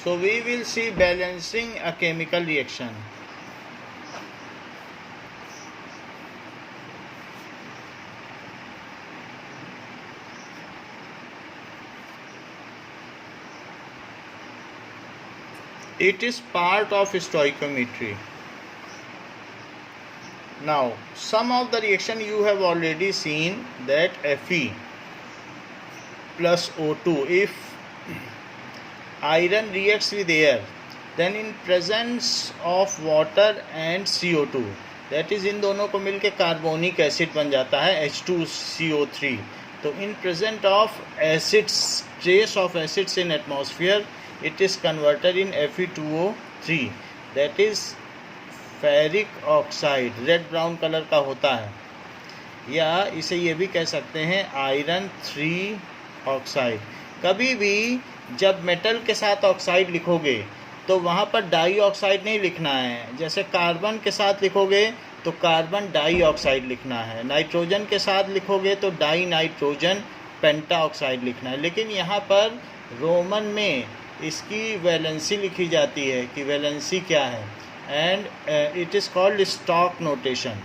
So we will see balancing a chemical reaction. It is part of stoichiometry. Now, some of the reaction you have already seen, that Fe plus O2, if iron reacts with air, then in presence of water and CO2, that is इन दोनों को मिलके carbonic acid बन जाता है H2CO3. तो in present of acids, trace of acids in atmosphere, it is converted in Fe2O3, that is ferric oxide, red brown colour का होता है, या इसे ये भी कह सकते हैं आयरन 3 ऑक्साइड. कभी भी जब मेटल के साथ ऑक्साइड लिखोगे तो वहाँ पर डाई ऑक्साइड नहीं लिखना है. जैसे कार्बन के साथ लिखोगे तो कार्बन डाई ऑक्साइड लिखना है, नाइट्रोजन के साथ लिखोगे तो डाई नाइट्रोजन पेंटा ऑक्साइड लिखना है. लेकिन यहाँ पर रोमन में इसकी वैलेंसी लिखी जाती है कि वैलेंसी क्या है, and it is called stock notation.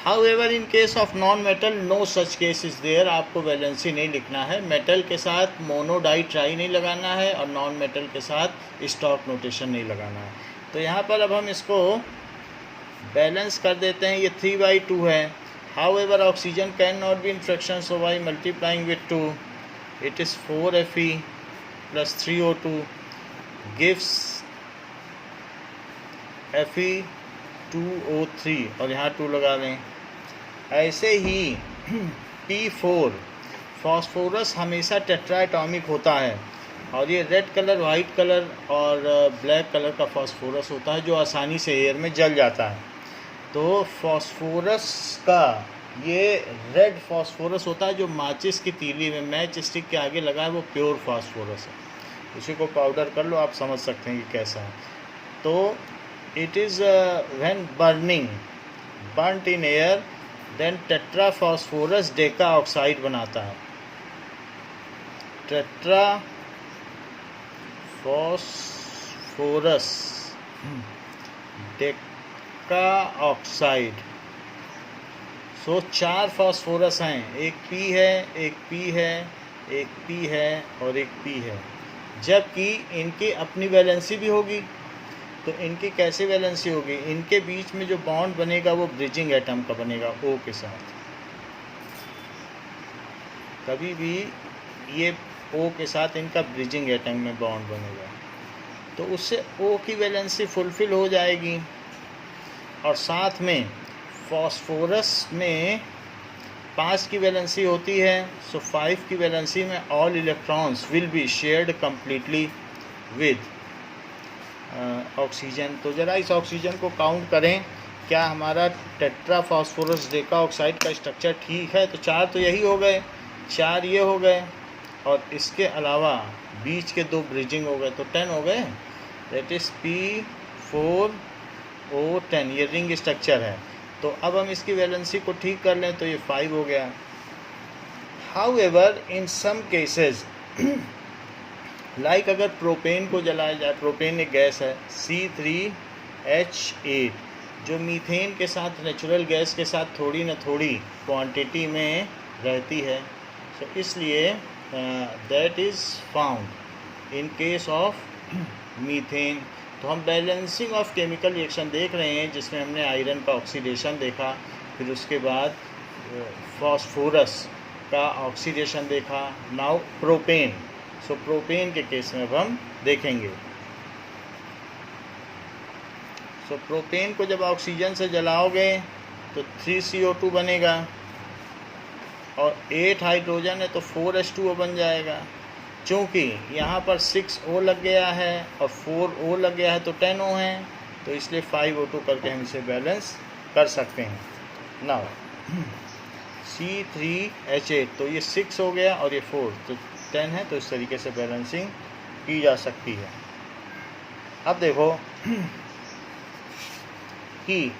However, in case of non-metal, no such case is there. आपको वैलेंसी नहीं लिखना है. मेटल के साथ मोनो डाई ट्राई नहीं लगाना है और नॉन मेटल के साथ स्टॉक नोटेशन नहीं लगाना है. तो यहाँ पर अब हम इसको बैलेंस कर देते हैं. ये 3/2 है. However, oxygen cannot be in fraction, so by multiplying with 2, it is 4Fe plus 3O2 gives Fe2O3, और यहाँ 2 लगा दें. ऐसे ही P4 फॉस्फोरस हमेशा टेट्राएटॉमिक होता है, और ये रेड कलर, वाइट कलर और ब्लैक कलर का फॉस्फोरस होता है जो आसानी से एयर में जल जाता है. तो फॉस्फोरस का ये रेड फॉस्फोरस होता है जो माचिस की तीली में, मैच स्टिक के आगे लगा है, वो प्योर फॉस्फोरस है. उसी को पाउडर कर लो, आप समझ सकते हैं कि कैसा है. तो it is when burning, burnt in air, then tetra phosphorus deca oxide बनाता है. Tetra phosphorus deca oxide. So 4 phosphorus हैं, एक P है, एक P है, एक P है और एक P है. जबकि इनकी अपनी वैलेंसी भी होगी. तो इनकी कैसे वैलेंसी होगी? इनके बीच में जो बॉन्ड बनेगा वो ब्रिजिंग एटम का बनेगा O के साथ. कभी भी ये O के साथ इनका ब्रिजिंग एटम में बॉन्ड बनेगा, तो उससे O की वैलेंसी फुलफिल हो जाएगी. और साथ में फॉस्फोरस में 5 की वैलेंसी होती है. सो 5 की वैलेंसी में all electrons will be shared completely with oxygen. तो ज़रा इस ऑक्सीजन को काउंट करें, क्या हमारा टेट्रा फॉस्फोरस डेका ऑक्साइड का स्ट्रक्चर ठीक है? तो 4 तो यही हो गए, 4 ये हो गए, और इसके अलावा बीच के 2 ब्रिजिंग हो गए, तो 10 हो गए. That is P4O10. ये रिंग स्ट्रक्चर है. तो अब हम इसकी वैलेंसी को ठीक कर लें तो ये 5 हो गया. However in some cases, like अगर प्रोपेन को जलाया जाए, प्रोपेन एक गैस है C3H8 जो मीथेन के साथ, नेचुरल गैस के साथ थोड़ी न थोड़ी क्वांटिटी में रहती है. सो इसलिए that is found in case of methane. तो हम बैलेंसिंग ऑफ केमिकल रिएक्शन देख रहे हैं, जिसमें हमने आयरन का ऑक्सीडेशन देखा, फिर उसके बाद फॉस्फोरस का ऑक्सीडेशन देखा. Now propane. सो प्रोपेन के केस में अब हम देखेंगे. सो प्रोपेन को जब ऑक्सीजन से जलाओगे तो 3CO2 बनेगा, और 8 हाइड्रोजन है तो 4H2O बन जाएगा. चूँकि यहाँ पर 6O लग गया है और 4O लग गया है तो 10O है, तो इसलिए 5O2 करके हम इसे बैलेंस कर सकते हैं. नाउ C3H8, तो ये 6 हो गया और ये 4, तो 10 है. तो इस तरीके से बैलेंसिंग की जा सकती है. अब देखो कि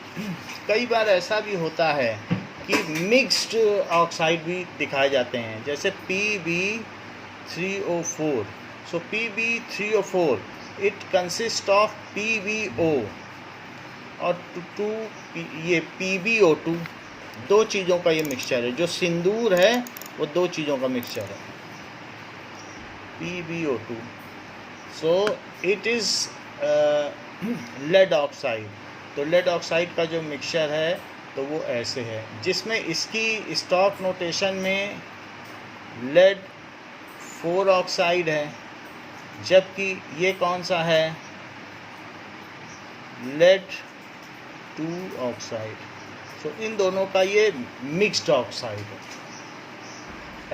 कई बार ऐसा भी होता है कि मिक्स्ड ऑक्साइड भी दिखाए जाते हैं, जैसे Pb3O4. So Pb3O4 it consist of PbO और ये PbO2, दो चीज़ों का ये मिक्सचर है. जो सिंदूर है वो दो चीज़ों का मिक्सचर है, PbO2. So it is lead oxide. तो लेड ऑक्साइड का जो मिक्सचर है तो वो ऐसे है, जिसमें इसकी स्टॉक नोटेशन में लेड 4 ऑक्साइड है, जबकि ये कौन सा है, लेड 2 ऑक्साइड. सो इन दोनों का ये मिक्स्ड ऑक्साइड है.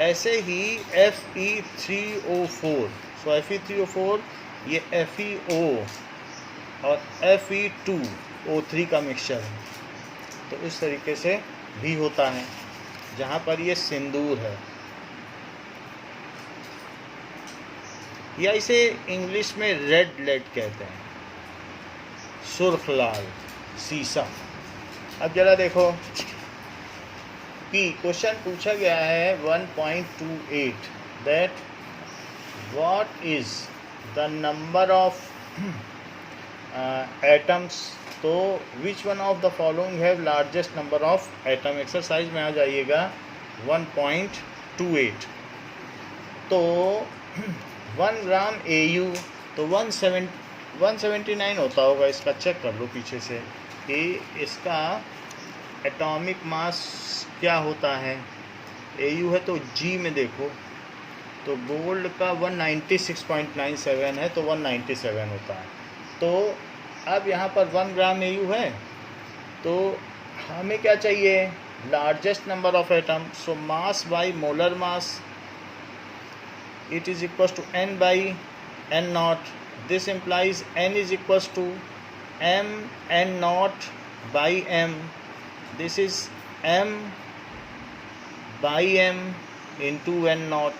ऐसे ही Fe3O4. सो Fe3O4 ये FeO और Fe2O3 का मिक्सचर है. तो इस तरीके से भी होता है जहाँ पर ये सिंदूर है, या इसे इंग्लिश में रेड लेड कहते हैं, सुर्ख लाल सीसा. अब जरा देखो कि क्वेश्चन पूछा गया है 1.28 that what is the number of atoms. तो which one of the following have largest number of atom. Exercise में आ जाइएगा 1.28. तो 1 ग्राम AU तो 179 होता होगा. इसका चेक कर लो पीछे से कि इसका एटॉमिक मास क्या होता है. AU है तो G में देखो तो गोल्ड का 196.97 है तो 197 होता है. तो अब यहाँ पर 1 ग्राम AU है तो हमें क्या चाहिए, largest number of atom. So mass by molar mass it is equals to n by n naught. This implies n is equals to m n naught by m. This is m by m into n naught.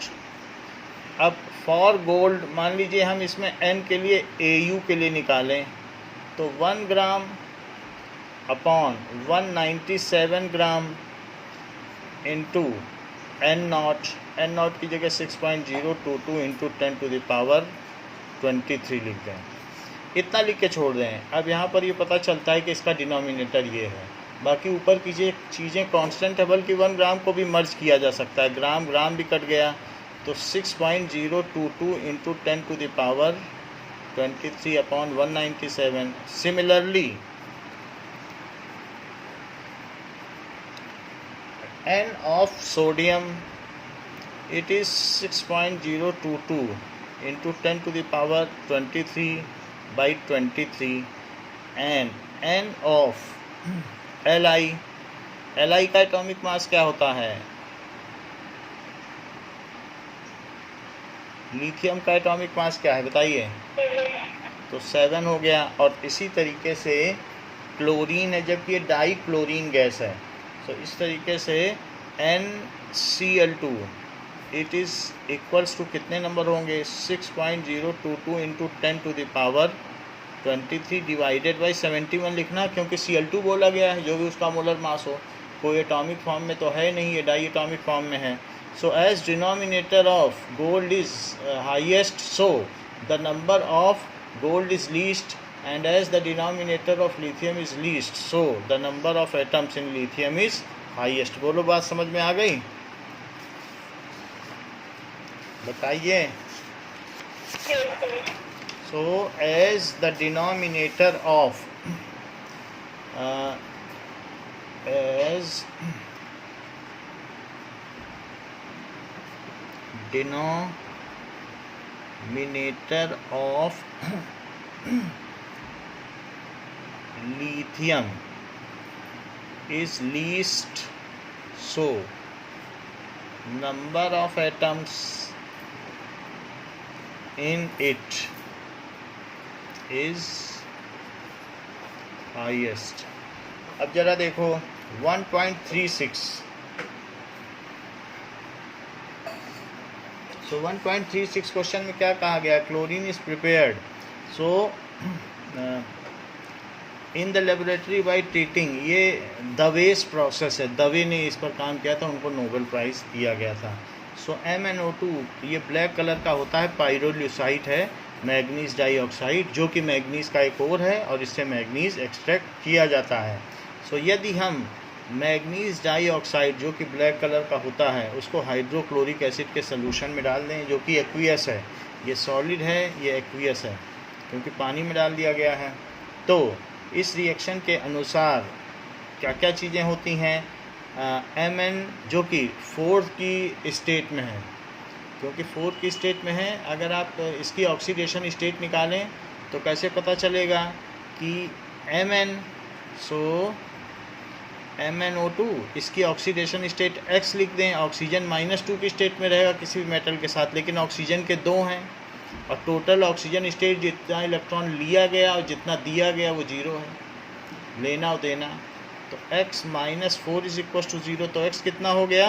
अब for gold मान लीजिए हम इसमें n के लिए AU के लिए निकालें तो 1 ग्राम upon 197 gram into n not. n not की जगह 6.022 इंटू 10 टू द पावर 23 लिख दें. इतना लिख के छोड़ दें. अब यहाँ पर ये पता चलता है कि इसका डिनोमिनेटर ये है. बाकी ऊपर की चीज़ें कांस्टेंट है, बल्कि 1 ग्राम को भी मर्ज किया जा सकता है. ग्राम ग्राम भी कट गया तो 6.022 into 10 to the power 23 upon 197. Similarly n of sodium it is 6.022 into 10 to the power 23 by 23. and n of Li का एटॉमिक मास क्या होता है, लिथियम का एटॉमिक मास क्या है बताइए. तो 7 हो गया. और इसी तरीके से क्लोरीन है, जबकि ये डाई क्लोरीन गैस है. तो इस तरीके से NCl2 it is equals to कितने नंबर होंगे, 6.022 into 10 to the power 23 divided by 71 लिखना, क्योंकि Cl2 बोला गया है, जो भी उसका मोलर मास हो. कोई एटॉमिक फॉर्म में तो है नहीं, ये डाई एटॉमिक फॉर्म में है. So as denominator of gold is highest so the number of gold is least, and as the denominator of lithium is least so the number of atoms in lithium is highest. बोलो बात समझ में आ गई, बताइए. so as the denominator of as denominator of lithium is least so number of atoms in it is highest. अब जरा देखो 1.36. सो 1.36 question में क्या कहा गया, chlorine is prepared. So in the laboratory by treating, ये दवेस प्रोसेस है, दवे ने इस पर काम किया था, उनको नोबेल प्राइज़ दिया गया था। सो MnO2 ये ब्लैक कलर का होता है, पाइरोल्यूसाइट है, मैग्नीज डाइऑक्साइड, जो कि मैग्नीज का एक और है और इससे मैग्नीज एक्सट्रैक्ट किया जाता है। सो यदि हम मैग्नीज डाइऑक्साइड जो कि ब्लैक कलर का होता है उसको हाइड्रोक्लोरिक एसिड के सॉल्यूशन में डाल दें, जो कि एक्वियस है, ये सॉलिड है, ये एक्वियस है क्योंकि पानी में डाल दिया गया है। तो इस रिएक्शन के अनुसार क्या क्या चीज़ें होती हैं, Mn जो कि 4 की स्टेट में है, क्योंकि 4 की स्टेट में है, अगर आप इसकी ऑक्सीडेशन स्टेट निकालें तो कैसे पता चलेगा कि Mn, सो MnO2 इसकी ऑक्सीडेशन स्टेट X लिख दें, ऑक्सीजन -2 की स्टेट में रहेगा किसी भी मेटल के साथ, लेकिन ऑक्सीजन के 2 हैं और टोटल ऑक्सीजन स्टेट जितना इलेक्ट्रॉन लिया गया और जितना दिया गया वो 0 है, लेना और देना। तो x -4 = 0, तो x कितना हो गया,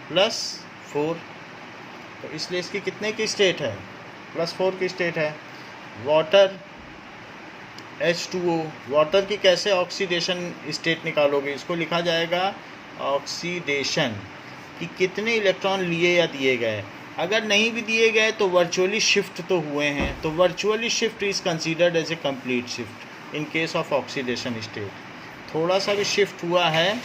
+4। तो इसलिए इसकी कितने की स्टेट है, +4 की स्टेट है। वाटर H2O, वाटर की कैसे ऑक्सीडेशन स्टेट निकालोगे, इसको लिखा जाएगा ऑक्सीडेशन, कि कितने इलेक्ट्रॉन लिए या दिए गए। अगर नहीं भी दिए गए तो वर्चुअली शिफ्ट तो हुए हैं, तो virtually shift is considered as a complete shift in case of oxidation state. थोड़ा सा भी शिफ्ट हुआ है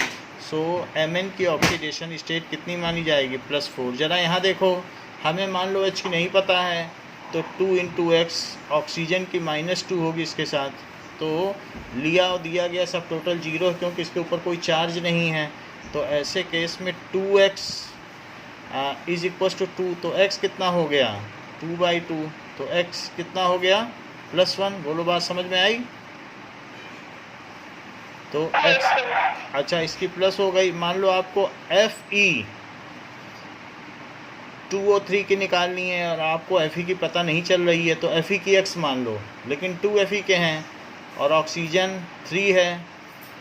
सो Mn की ऑक्सीडेशन स्टेट कितनी मानी जाएगी, +4। ज़रा यहाँ देखो, हमें मान लो H की नहीं पता है तो 2 × X, ऑक्सीजन की -2 होगी इसके साथ, तो लिया और दिया गया सब टोटल 0 है क्योंकि इसके ऊपर कोई चार्ज नहीं है। तो ऐसे केस में 2x = 2, तो x कितना हो गया, 2/2, तो x कितना हो गया, +1। बोलो बात समझ में आई। तो x, अच्छा इसकी प्लस हो गई। मान लो आपको Fe 2O3 की निकालनी है और आपको Fe की पता नहीं चल रही है, तो Fe की x मान लो, लेकिन 2 Fe के हैं और ऑक्सीजन 3 है,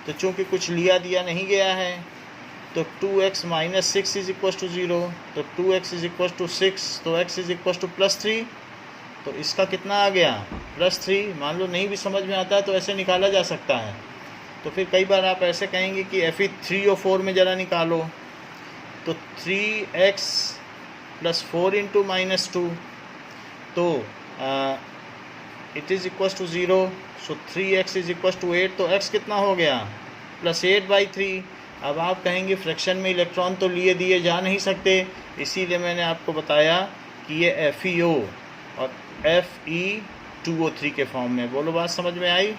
तो चूँकि कुछ लिया दिया नहीं गया है तो 2x - 6 = 0, तो 2x = 6, तो x +3, तो इसका कितना आ गया, +3। मान लो नहीं भी समझ में आता है तो ऐसे निकाला जा सकता है। तो फिर कई बार आप ऐसे कहेंगे कि Fe 3 और 4 में ज़रा निकालो, तो 3x + 4 × -2, तो it = 0, सो 3x = 8, तो x कितना हो गया, +8/3। अब आप कहेंगे फ्रैक्शन में इलेक्ट्रॉन तो लिए दिए जा नहीं सकते, इसीलिए मैंने आपको बताया कि ये FeO और Fe2O3 के फॉर्म में। बोलो बात समझ में आई।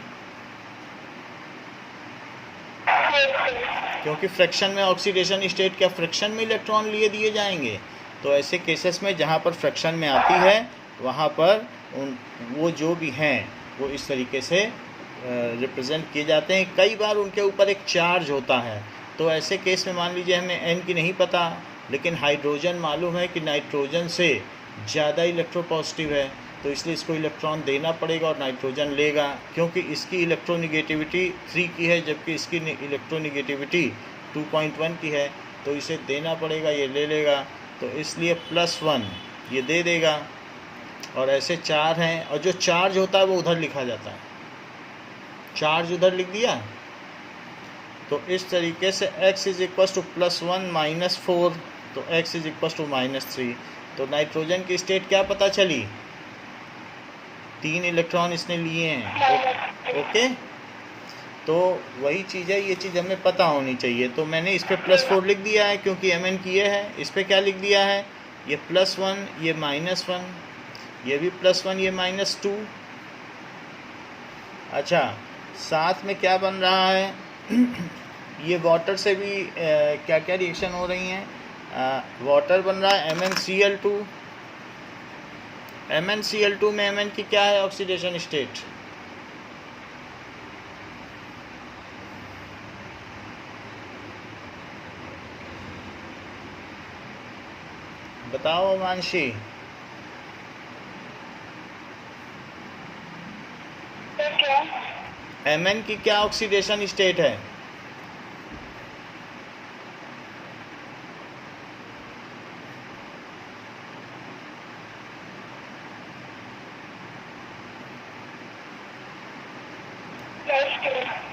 क्योंकि फ्रैक्शन में ऑक्सीडेशन स्टेट, क्या फ्रैक्शन में इलेक्ट्रॉन लिए दिए जाएंगे, तो ऐसे केसेस में जहाँ पर फ्रैक्शन में आती है वहाँ पर वो जो भी हैं वो इस तरीके से रिप्रेजेंट किए जाते हैं। कई बार उनके ऊपर एक चार्ज होता है, तो ऐसे केस में मान लीजिए हमें N की नहीं पता लेकिन हाइड्रोजन मालूम है कि नाइट्रोजन से ज़्यादा इलेक्ट्रोपॉजिटिव है, तो इसलिए इसको इलेक्ट्रॉन देना पड़ेगा और नाइट्रोजन लेगा, क्योंकि इसकी इलेक्ट्रोनिगेटिविटी 3 की है जबकि इसकी इलेक्ट्रोनिगेटिविटी 2.1 की है, तो इसे देना पड़ेगा, ये ले लेगा, तो इसलिए +1 ये दे देगा। और ऐसे 4 हैं, और जो चार्ज होता है वो उधर लिखा जाता है, चार्ज उधर लिख दिया। तो इस तरीके से x = +1 - 4, तो x = -3। तो नाइट्रोजन की स्टेट क्या पता चली, 3 इलेक्ट्रॉन इसने लिए हैं। ओके, तो वही चीज़ है, ये चीज़ हमें पता होनी चाहिए। तो मैंने इस पर +4 लिख दिया है क्योंकि Mn की ये है, इस पर क्या लिख दिया है, ये +1, ये -1, ये भी +1, ये -2। अच्छा, साथ में क्या बन रहा है ये वाटर से भी क्या क्या रिएक्शन हो रही हैं। वाटर बन रहा है MnCl2। MnCl2 में Mn की क्या है ऑक्सीडेशन स्टेट, बताओ मानसी। Mn की क्या ऑक्सीडेशन स्टेट है,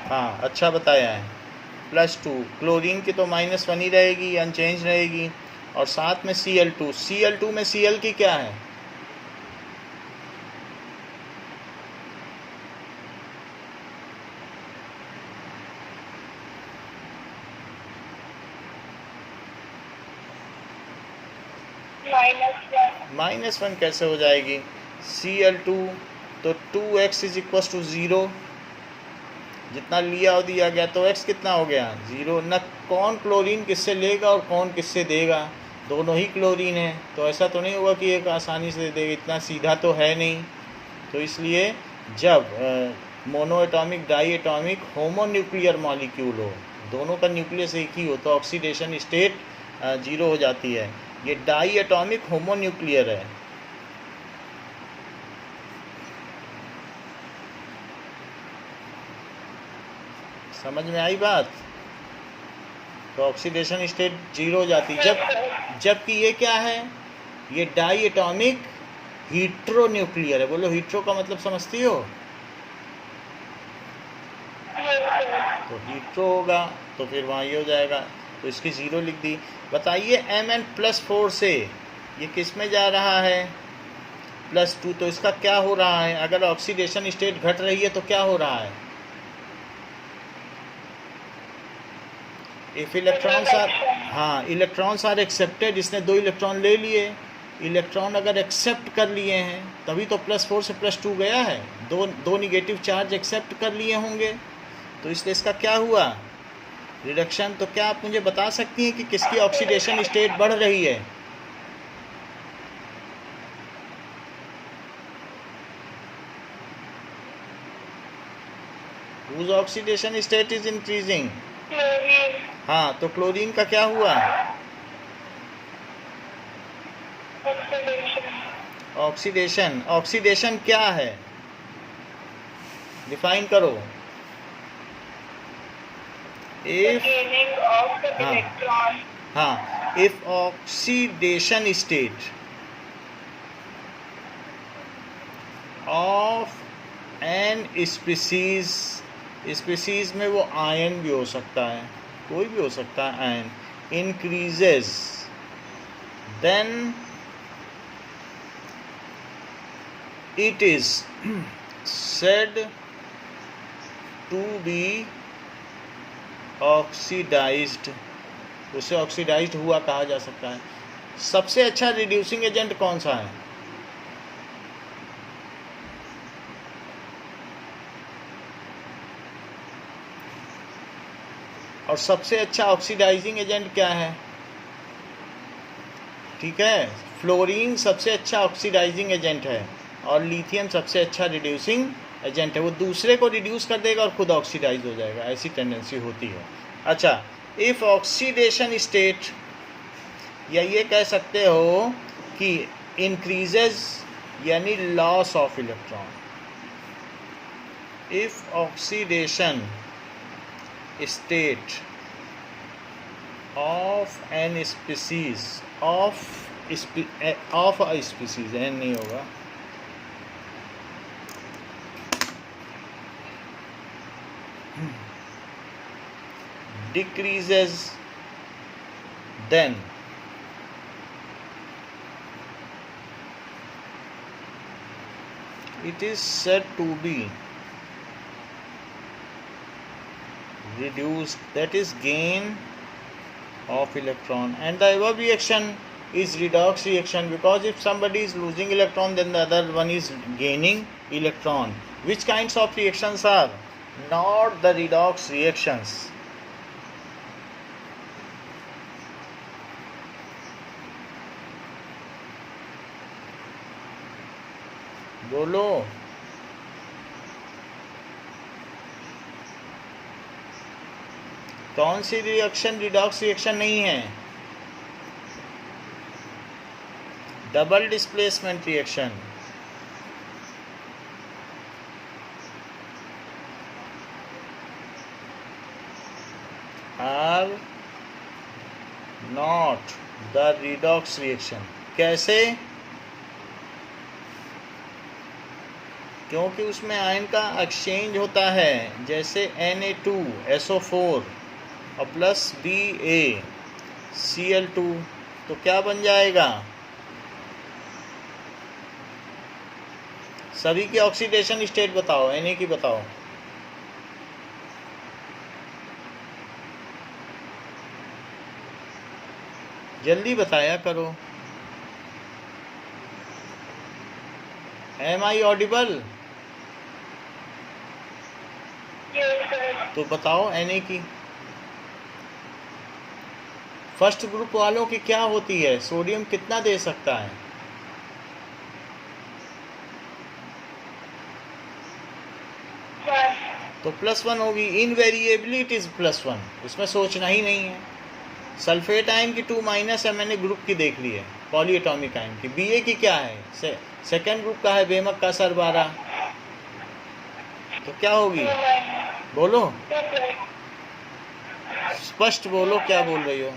हाँ, अच्छा बताया है। +2 क्लोरीन की तो -1 ही रहेगी, अनचेंज रहेगी। और साथ में Cl2, Cl2 में Cl की क्या है? -1 कैसे हो जाएगी? Cl2 तो 2x इज इक्व टू 0, जितना लिया और दिया गया तो x कितना हो गया? 0। न कौन क्लोरीन किससे लेगा और कौन किससे देगा, दोनों ही क्लोरीन है, तो ऐसा तो नहीं होगा कि एक आसानी से दे देगा, इतना सीधा तो है नहीं। तो इसलिए जब mono atomic di atomic homonuclear molecule हो, दोनों का न्यूक्लियस एक ही हो, तो ऑक्सीडेशन स्टेट 0 हो जाती है। ये डाई एटॉमिक होमोन्यूक्लियर है। समझ में आई बात? तो ऑक्सीडेशन स्टेट 0 हो जाती है। जबकि ये क्या है? ये डाई एटॉमिक हीट्रोन्यूक्लियर है। बोलो हीट्रो का मतलब समझती हो? तो हीट्रो होगा तो फिर वहाँ ये हो जाएगा, तो इसकी 0 लिख दी। बताइए Mn+4 से ये किस में जा रहा है? +2। तो इसका क्या हो रहा है? अगर ऑक्सीडेशन स्टेट घट रही है तो क्या हो रहा है? इफ इलेक्ट्रॉन्स आर, हाँ, इलेक्ट्रॉन्स आर एक्सेप्टेड, इसने 2 इलेक्ट्रॉन ले लिए। इलेक्ट्रॉन अगर एक्सेप्ट कर लिए हैं तभी तो +4 से +2 गया है, दो निगेटिव चार्ज एक्सेप्ट कर लिए होंगे, तो इसलिए इसका क्या हुआ? रिडक्शन। तो क्या आप मुझे बता सकती हैं कि किसकी ऑक्सीडेशन स्टेट बढ़ रही है? whose oxidation state is increasing? हाँ, तो क्लोरीन का क्या हुआ? ऑक्सीडेशन। ऑक्सीडेशन क्या है? डिफाइन करो। इफ, हाँ, if oxidation state of an species, species में वो आयन भी हो सकता है, कोई भी हो सकता है ion, increases, then it is said to be oxidized, उसे ऑक्सीडाइज्ड हुआ कहा जा सकता है। सबसे अच्छा रिड्यूसिंग एजेंट कौन सा है? और सबसे अच्छा ऑक्सीडाइजिंग एजेंट क्या है? ठीक है, फ्लोरीन सबसे अच्छा ऑक्सीडाइजिंग एजेंट है और लिथियम सबसे अच्छा रिड्यूसिंग एजेंट है। वो दूसरे को रिड्यूस कर देगा और खुद ऑक्सीडाइज हो जाएगा, ऐसी टेंडेंसी होती है। अच्छा, इफ ऑक्सीडेशन स्टेट, या ये कह सकते हो कि इंक्रीजेज यानी loss of electron, if oxidation state of an species, of a species, an नहीं होगा, decreases, then it is said to be reduced, that is gain of electron, and the above reaction is redox reaction, because if somebody is losing electron then the other one is gaining electron. Which kinds of reactions are not the redox reactions? बोलो। कौन सी reaction redox reaction नहीं है? Double displacement reaction, are not the redox reaction. कैसे? क्योंकि उसमें ion का exchange होता है, जैसे Na2SO4 और प्लस BaCl2, तो क्या बन जाएगा? सभी की ऑक्सीडेशन स्टेट बताओ, Na की बताओ। जल्दी बताया करो। Am I audible? तो बताओ Na की। फर्स्ट ग्रुप वालों की क्या होती है? सोडियम कितना दे सकता है? तो +1 होगी। इनवेरिएबली इट इज +1, इसमें सोचना ही नहीं है। सल्फेट आयन की 2- है, मैंने ग्रुप की देख ली है, पॉलीएटॉमिक आयन की। Ba की क्या है? सेकेंड ग्रुप का है, बेमक का सरबारा। तो क्या होगी? बोलो, स्पष्ट बोलो, क्या बोल रही हो?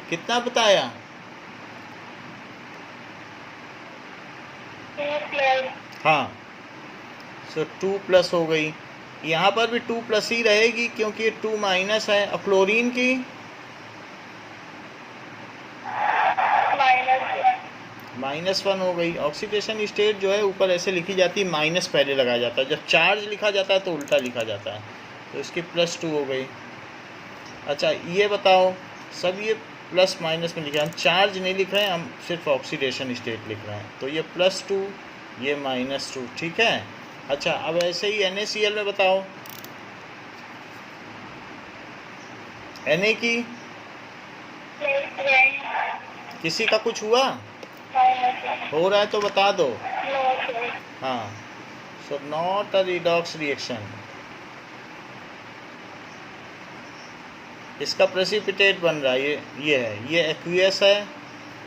कितना बताया? 2+। हाँ, सो 2+ हो गई। यहाँ पर भी 2+ ही रहेगी क्योंकि ये 2- है। और क्लोरीन की -1 हो गई। ऑक्सीडेशन स्टेट जो है ऊपर ऐसे लिखी जाती है, माइनस पहले लगाया जाता है। जब चार्ज लिखा जाता है तो उल्टा लिखा जाता है, तो इसकी +2 हो गई। अच्छा ये बताओ, सब ये प्लस माइनस में लिखे, हम चार्ज नहीं लिख रहे हैं, हम सिर्फ ऑक्सीडेशन स्टेट लिख रहे हैं। तो ये +2, ये -2, ठीक है। अच्छा अब ऐसे ही NaCl में बताओ, Na की किसी का कुछ हुआ? हो रहा है तो बता दो। हाँ, so not a redox reaction. इसका प्रेसिपिटेट बन रहा है, ये है, ये एक्वियस है,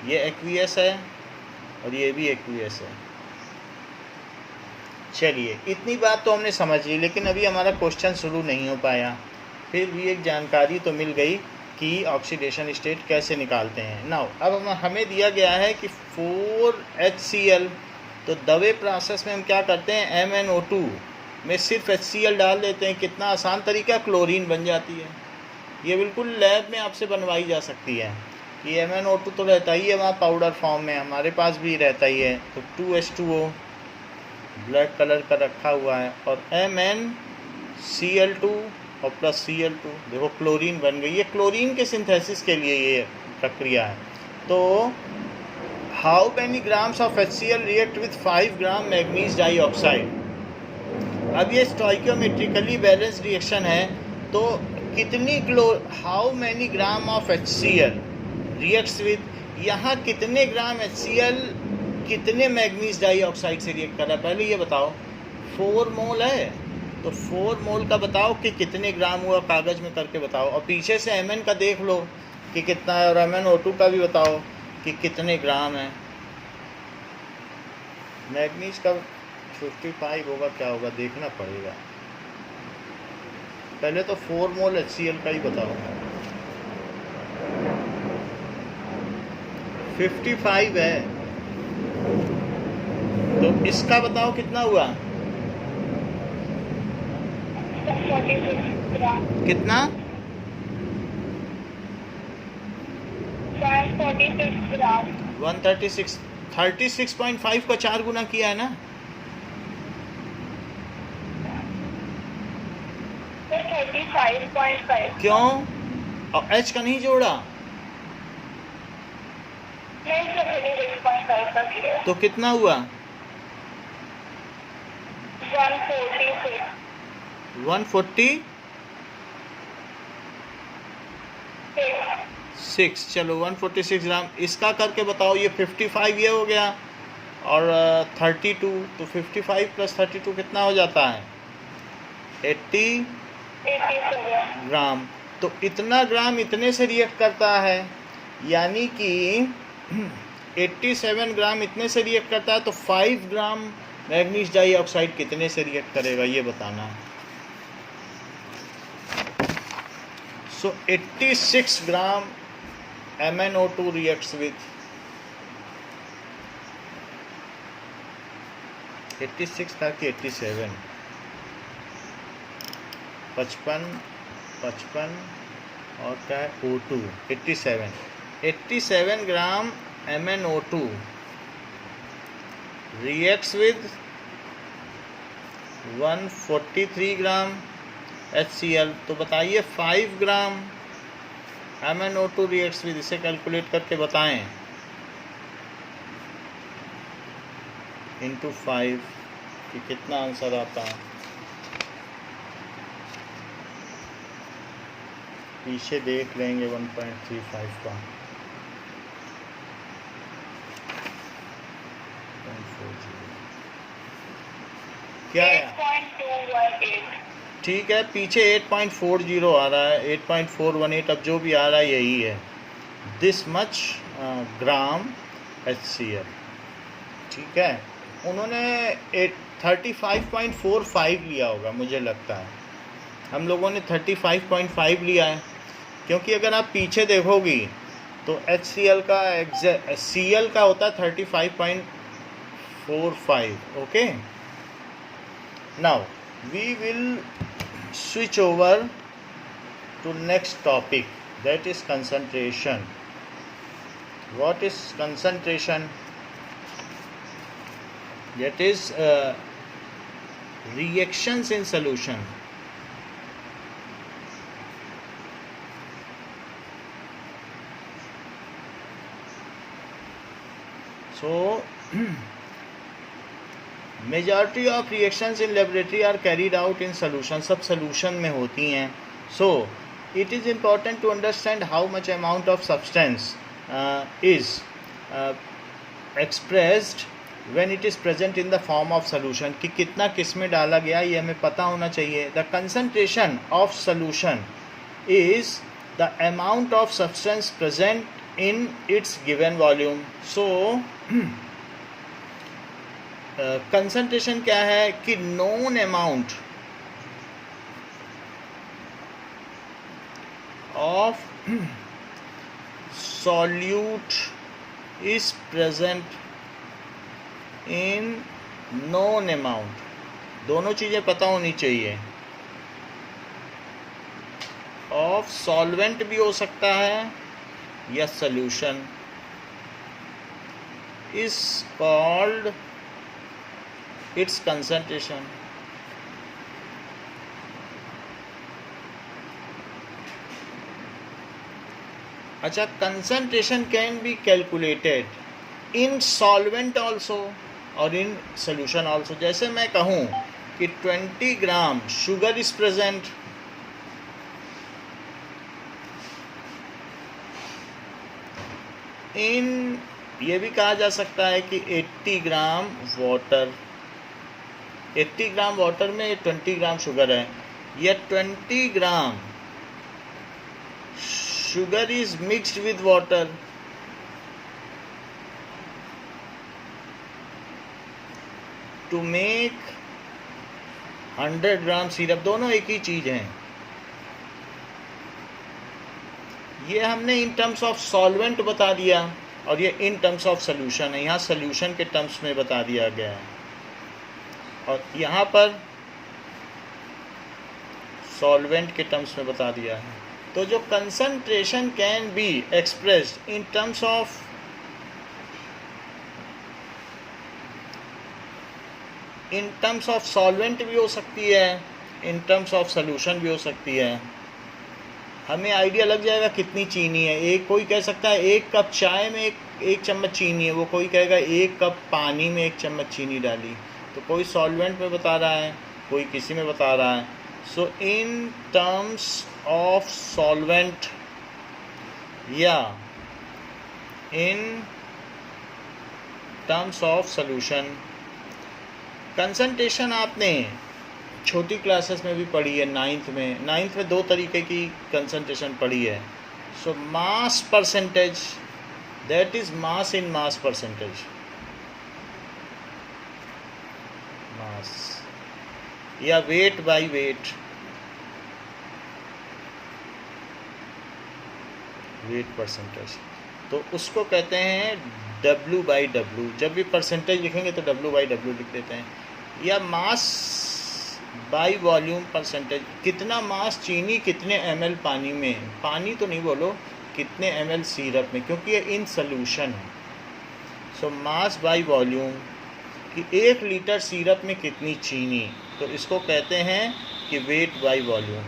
ये एक्वियस है, और ये भी एक्वियस है। चलिए इतनी बात तो हमने समझ ली, लेकिन अभी हमारा क्वेश्चन शुरू नहीं हो पाया। फिर भी एक जानकारी तो मिल गई कि ऑक्सीडेशन स्टेट कैसे निकालते हैं। नाउ अब हमें दिया गया है कि 4HCl, तो दवे प्रोसेस में हम क्या करते हैं, MnO2 में सिर्फ HCl डाल देते हैं। कितना आसान तरीका, क्लोरीन बन जाती है। ये बिल्कुल लैब में आपसे बनवाई जा सकती है। ये MnO2 तो रहता ही है वहाँ पाउडर फॉर्म में, हमारे पास भी रहता ही है। तो 2H2O ब्लैक कलर का रखा हुआ है, और MnCl2 और +Cl2, देखो क्लोरीन बन गई। ये क्लोरीन के सिंथेसिस के लिए ये प्रक्रिया है। तो how many grams of HCl react with 5 gram manganese dioxide? अब ये स्टोइकियोमेट्रिकली बैलेंस रिएक्शन है, तो कितनी how many gram of HCl reacts with, यहाँ कितने ग्राम HCl कितने मैग्नीज डाइऑक्साइड से रिएक्ट कर रहा है, पहले ये बताओ। 4 मोल है, तो 4 मोल का बताओ कि कितने ग्राम हुआ, कागज़ में करके बताओ। और पीछे से Mn का देख लो कि कितना है, और MnO2 का भी बताओ कि कितने ग्राम है। मैग्नीज का 55 होगा, क्या होगा देखना पड़ेगा। पहले तो 4 मोल HCl का ही बताओ। 55 है, तो इसका बताओ कितना हुआ। 46 ग्राम। कितना? 146 ग्राम। 136। 36.5 का 4 गुना किया है ना। 35.5। क्यों? और H का नहीं जोड़ा? नहीं, 36.5 का किया। तो कितना हुआ? 146। 146, चलो 146 ग्राम। इसका करके बताओ, ये 55 ये हो गया, और 32, तो 55 + 32 कितना हो जाता है? 80 ग्राम। तो इतना ग्राम इतने से रिएक्ट करता है, यानी कि 87 ग्राम इतने से रिएक्ट करता है। तो 5 ग्राम मैग्नीज डाइऑक्साइड कितने से रिएक्ट करेगा, ये बताना है। सो 86 ग्राम MnO2 रिएक्ट्स विथ 86 था कि 87? 55 55 और क्या है O2 87 gram MnO2 reacts with 143 gram HCl। तो बताइए 5 ग्राम MnO2 रिएक्ट्स विद, इसे कैलकुलेट करके बताएं इंटू 5 कि कितना आंसर आता है। पीछे देख लेंगे 1.35 का 0.40 क्या है? 8.218. ठीक है, पीछे 8.40 आ रहा है, 8.418, अब जो भी आ रहा है यही है। This much gram HCl। ठीक है, उन्होंने 35.45 लिया होगा मुझे लगता है, हम लोगों ने 35.5 लिया है, क्योंकि अगर आप पीछे देखोगी तो HCl का Cl का होता है 35.45। Okay, now we will switch over to next topic, that is concentration. What is concentration? That is reactions in solution. So majority of reactions in laboratory are carried out in solution, सब solution में होती हैं। So it is important to understand how much amount of substance is expressed when it is present in the form of solution, कि कितना किस में डाला गया ये हमें पता होना चाहिए। The concentration of solution is the amount of substance present in its given volume. So concentration क्या है कि known amount of solute is present in known amount. दोनों चीज़ें पता होनी चाहिए। ऑफ सॉल्वेंट भी हो सकता है या solution is called its concentration। अच्छा, concentration can be calculated in solvent also और in solution also। जैसे मैं कहूँ कि 20 ग्राम शुगर इज प्रेजेंट, इन ये भी कहा जा सकता है कि 80 ग्राम वाटर, 80 ग्राम वाटर में 20 ग्राम शुगर है, या 20 gram sugar is mixed with water. To make 100 gram syrup, दोनों एक ही चीज हैं। ये हमने इन टर्म्स ऑफ सॉल्वेंट बता दिया और ये इन टर्म्स ऑफ सोल्यूशन है, यहाँ सोल्यूशन के टर्म्स में बता दिया गया है और यहाँ पर सॉल्वेंट के टर्म्स में बता दिया है। तो जो concentration can be expressed in terms of solvent भी हो सकती है, इन टर्म्स ऑफ सोल्यूशन भी हो सकती है। हमें आइडिया लग जाएगा कितनी चीनी है। एक कोई कह सकता है 1 कप चाय में एक चम्मच चीनी है, वो कोई कहेगा 1 कप पानी में 1 चम्मच चीनी डाली। तो कोई सॉल्वेंट में बता रहा है, कोई किसी में बता रहा है। सो इन टर्म्स ऑफ सॉल्वेंट या इन टर्म्स ऑफ सोल्यूशन, कंसंट्रेशन आपने छोटी क्लासेस में भी पढ़ी है, 9th में 2 तरीके की कंसंट्रेशन पढ़ी है। So mass percentage, that is mass in mass percentage, mass या weight by weight, weight percentage, तो उसको कहते हैं W/W। जब भी परसेंटेज लिखेंगे तो W/W लिख देते हैं। या मास बाई वॉल्यूम परसेंटेज, कितना मास चीनी कितने ml पानी में, पानी तो नहीं बोलो, कितने ml सिरप में, क्योंकि ये इन सोल्यूशन है। सो मास बाई वॉल्यूम कि 1 लीटर सिरप में कितनी चीनी, तो इसको कहते हैं कि weight by volume.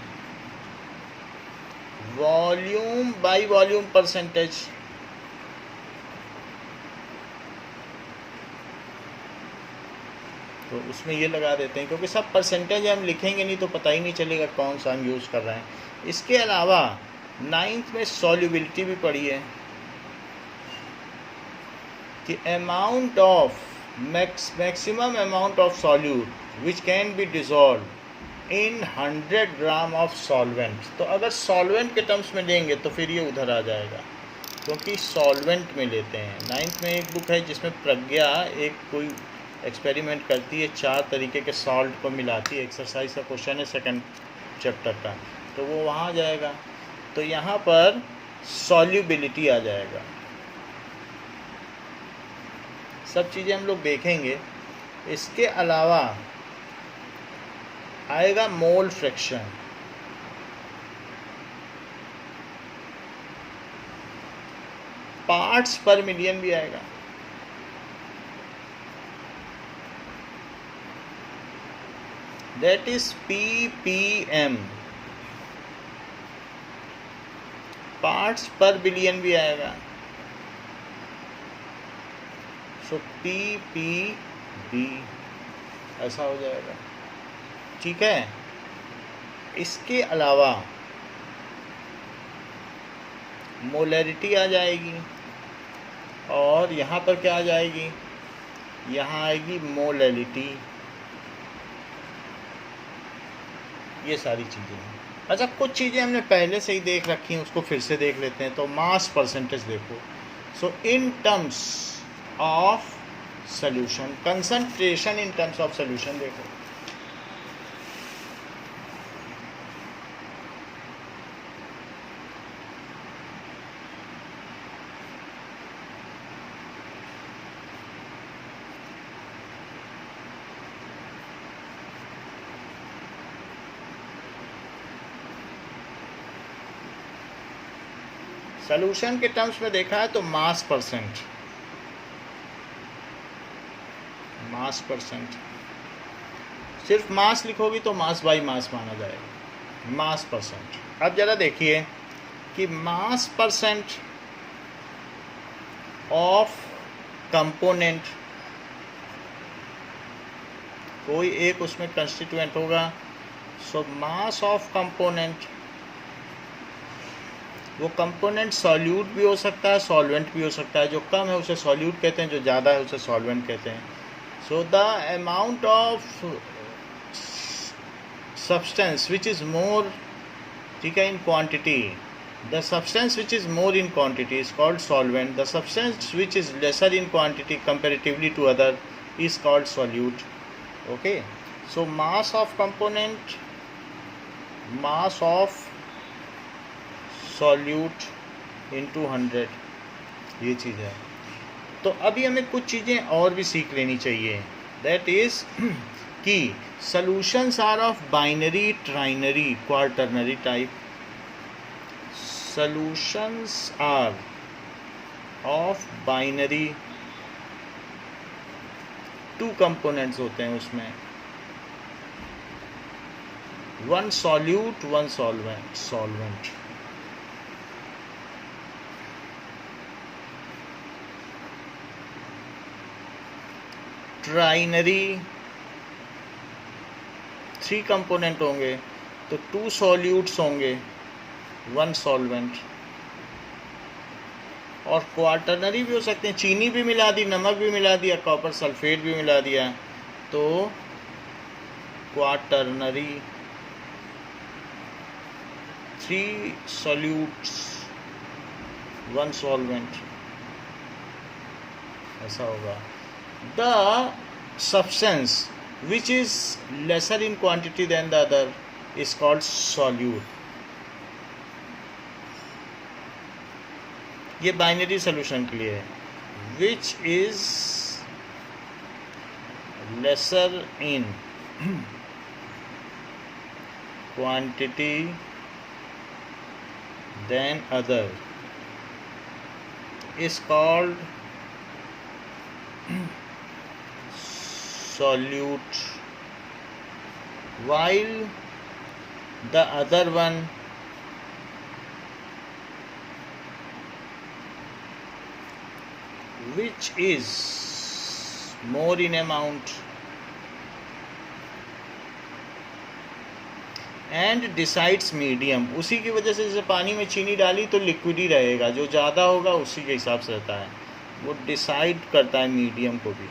Volume by volume percentage, तो उसमें ये लगा देते हैं, क्योंकि सब परसेंटेज हम लिखेंगे नहीं तो पता ही नहीं चलेगा कौन सा हम यूज़ कर रहे हैं। इसके अलावा 9th में सॉल्युबिलिटी भी पढ़ी है कि amount of maximum amount of solute which can be dissolve in 100 gram of solvent. तो अगर सॉल्वेंट के टर्म्स में लेंगे तो फिर ये उधर आ जाएगा, क्योंकि सॉल्वेंट में लेते हैं। 9th में एक बुक है जिसमें प्रज्ञा एक कोई एक्सपेरिमेंट करती है, 4 तरीके के सॉल्ट को मिलाती है, एक्सरसाइज का क्वेश्चन है 2nd चैप्टर का, तो वो वहाँ आ जाएगा। तो यहाँ पर सॉल्युबिलिटी आ जाएगा। सब चीज़ें हम लोग देखेंगे। इसके अलावा आएगा मोल फ्रैक्शन, पार्ट्स पर मिलियन भी आएगा, that is ppm, पार्ट्स पर बिलियन भी आएगा। सो ppb ऐसा हो जाएगा, ठीक है। इसके अलावा मोलैरिटी आ जाएगी, और यहाँ पर क्या आ जाएगी, यहाँ आएगी मोलैलिटी, ये सारी चीज़ें हैं। अच्छा, कुछ चीज़ें हमने पहले से ही देख रखी हैं, उसको फिर से देख लेते हैं। तो मास परसेंटेज देखो, so in terms of solution, concentration in terms of solution देखो, सोल्यूशन के टर्म्स में देखा है तो मास परसेंट, मास परसेंट, सिर्फ मास लिखोगी तो मास बाई मास माना जाएगा, मास परसेंट। अब ज़रा देखिए कि मास परसेंट ऑफ कंपोनेंट, कोई एक उसमें कंस्टिट्यूएंट होगा, सो मास ऑफ कंपोनेंट, वो कंपोनेंट सॉल्यूट भी हो सकता है, सॉल्वेंट भी हो सकता है। जो कम है उसे सॉल्यूट कहते हैं, जो ज़्यादा है उसे सॉल्वेंट कहते हैं। So the amount of substance which is more, ठीक है, in quantity, the substance which is more in quantity is called solvent, the substance which is lesser in quantity comparatively to other is called solute. Okay, so mass of component, mass of solute into 100, ये चीज़ है। तो अभी हमें कुछ चीज़ें और भी सीख लेनी चाहिए, दैट इज़ कि solutions are of binary, ternary, quaternary type. Solutions are of binary, 2 components होते हैं उसमें, 1 सॉल्यूट 1 सॉल्वेंट। ट्राइनरी 3 कंपोनेंट होंगे, तो 2 सॉल्यूट्स होंगे 1 सॉल्वेंट। और क्वार्टरनरी भी हो सकते हैं, चीनी भी मिला दी, नमक भी मिला दिया, कॉपर सल्फेट भी मिला दिया, तो क्वार्टरनरी 3 सॉल्यूट्स 1 सॉल्वेंट, ऐसा होगा। The substance which is lesser in quantity than the other is called solute. ये बाइनरी सोल्यूशन के लिए है, which is lesser in quantity than other is called solute, while the other one which is more in amount and decides medium, उसी की वजह से जैसे पानी में चीनी डाली तो लिक्विड ही रहेगा, जो ज़्यादा होगा उसी के हिसाब से रहता है, वो डिसाइड करता है मीडियम को भी।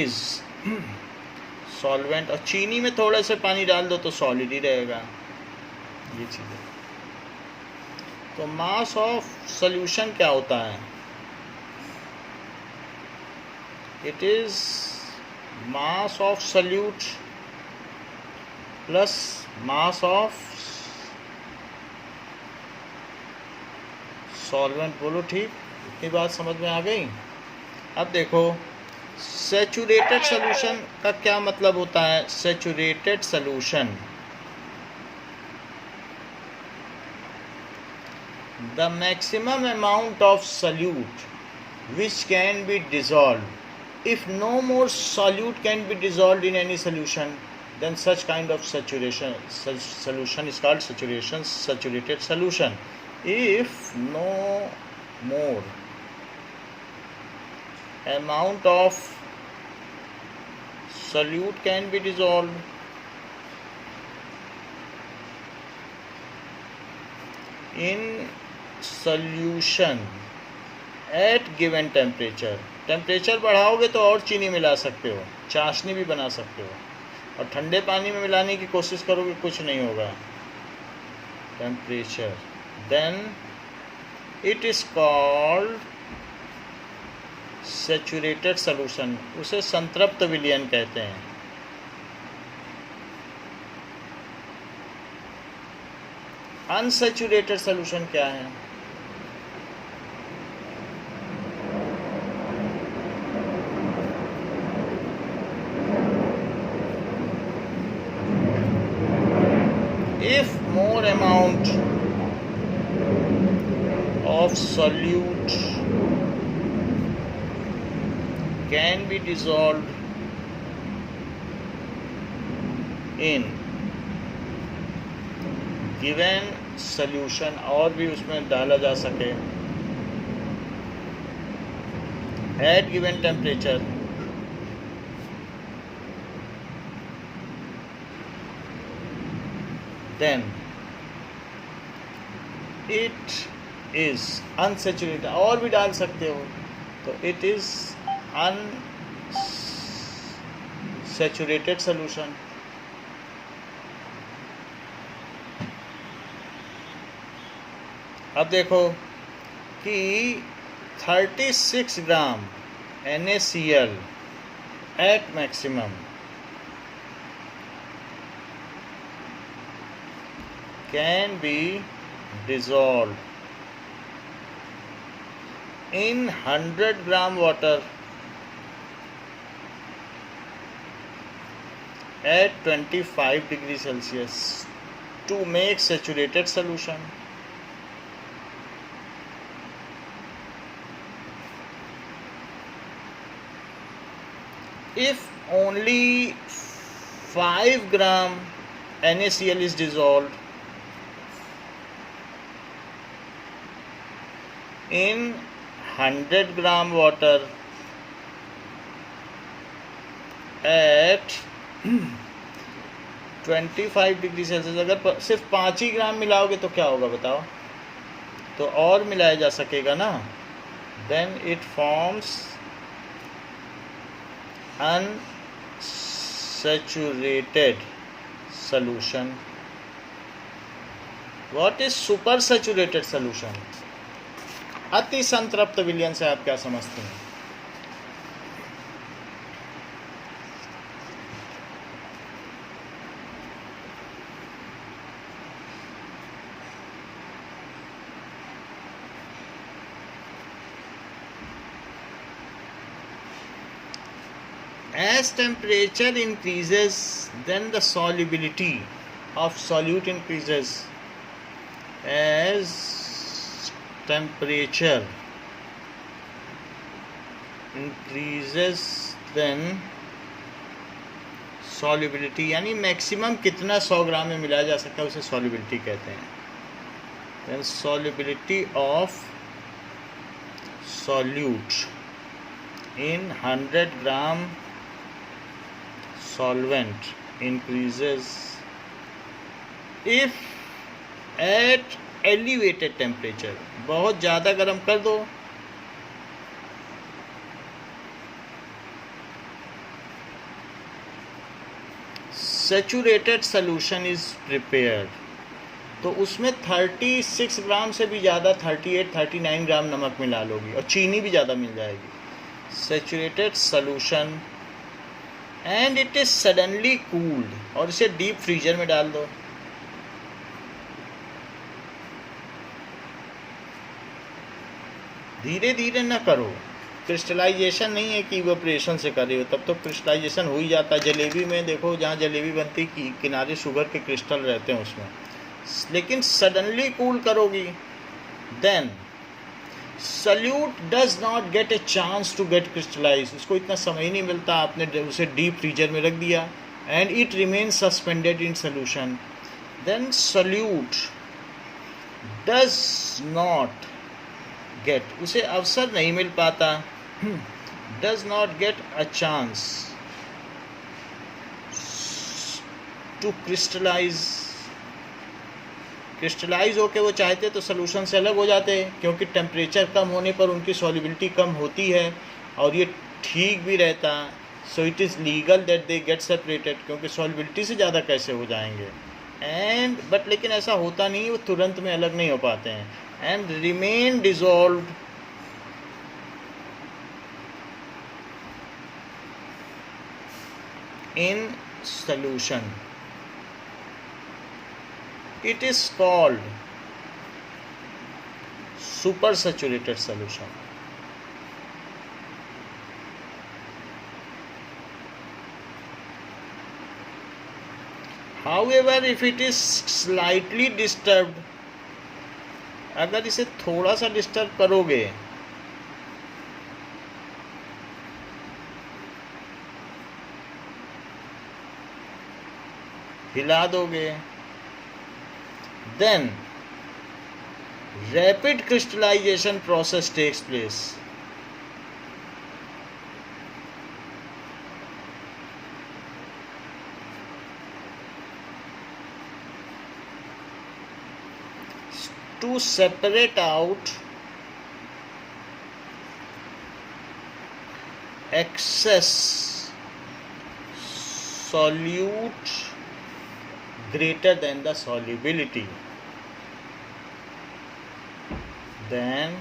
इज सॉल्वेंट, और चीनी में थोड़े से पानी डाल दो तो सॉलिड ही रहेगा, ये चीज़ है। तो मास ऑफ सॉल्यूशन क्या होता है? It is mass of solute plus mass of solvent. बोलो ठीक, इतनी बात समझ में आ गई? अब देखो सैचुरेटेड सॉल्यूशन का क्या मतलब होता है। Saturated solution, the maximum amount of solute which can be dissolved if no more solute can be dissolved in any solution, then such kind of solution is called saturated solution. If no more amount of solute can be dissolved in solution at given temperature, temperature बढ़ाओगे तो और चीनी मिला सकते हो, चाशनी भी बना सकते हो, और ठंडे पानी में मिलाने की कोशिश करोगे कुछ नहीं होगा temperature, then it is called saturated solution, उसे संतृप्त विलयन कहते हैं। अनसैचुरेटेड सॉल्यूशन क्या है? If more amount of solute can be dissolved in given solution, और भी उसमें डाला जा सके at given temperature, then it is unsaturated, और भी डाल सकते हो तो it is unsaturated solution। अब देखो कि 36 ग्राम NaCl at maximum can be dissolved in 100 gram water at 25 degrees Celsius to make saturated solution. If only 5 gram NaCl is dissolved in 100 gram water at 25 degree Celsius, अगर सिर्फ 5 ही ग्राम मिलाओगे तो क्या होगा बताओ? तो और मिलाया जा सकेगा ना, then it forms unsaturated solution. What is super saturated solution? अति संतृप्त विलयन से आप क्या समझते हैं? As temperature increases, then the solubility of solute increases. As temperature increases, then solubility, यानी मैक्सिमम कितना 100 ग्राम में मिलाया जा सकता है उसे solubility कहते हैं. Then solubility of solute in 100 gram solvent increases if at elevated temperature. बहुत ज़्यादा गर्म कर दो, सैचुरेटेड सोल्यूशन इज प्रिपेयर्ड, तो उसमें 36 ग्राम से भी ज़्यादा 38-39 ग्राम नमक मिला लोगी और चीनी भी ज़्यादा मिल जाएगी. Saturated solution and it is suddenly cooled, और इसे डीप फ्रीजर में डाल दो. धीरे धीरे न करो, क्रिस्टलाइजेशन नहीं है कि इवेपोरेशन से कर रही हो, तब तो क्रिस्टलाइजेशन हो ही जाता है. जलेबी में देखो, जहाँ जलेबी बनती की किनारे शुगर के क्रिस्टल रहते हैं उसमें, लेकिन सडनली कूल करोगी, then solute does not get a chance to get crystallize. उसको इतना समय ही नहीं मिलता, आपने उसे डीप फ्रीजर में रख दिया and it remain suspended in solution. Then solute does not get, उसे अवसर नहीं मिल पाता, does not get a chance to crystallize. Crystallize होके वो चाहते तो सोल्यूशन से अलग हो जाते, क्योंकि टेम्परेचर कम होने पर उनकी सॉल्युबिलिटी कम होती है और ये ठीक भी रहता. सो it is legal that they get separated, क्योंकि सॉल्युबिलिटी से ज़्यादा कैसे हो जाएंगे. एंड बट लेकिन ऐसा होता नहीं, वो तुरंत में अलग नहीं हो पाते हैं. And remain dissolved in solution. It is called supersaturated solution. However, if it is slightly disturbed, अगर इसे थोड़ा सा डिस्टर्ब करोगे, हिला दोगे, then rapid crystallization process takes place. To separate out excess solute greater than the solubility, then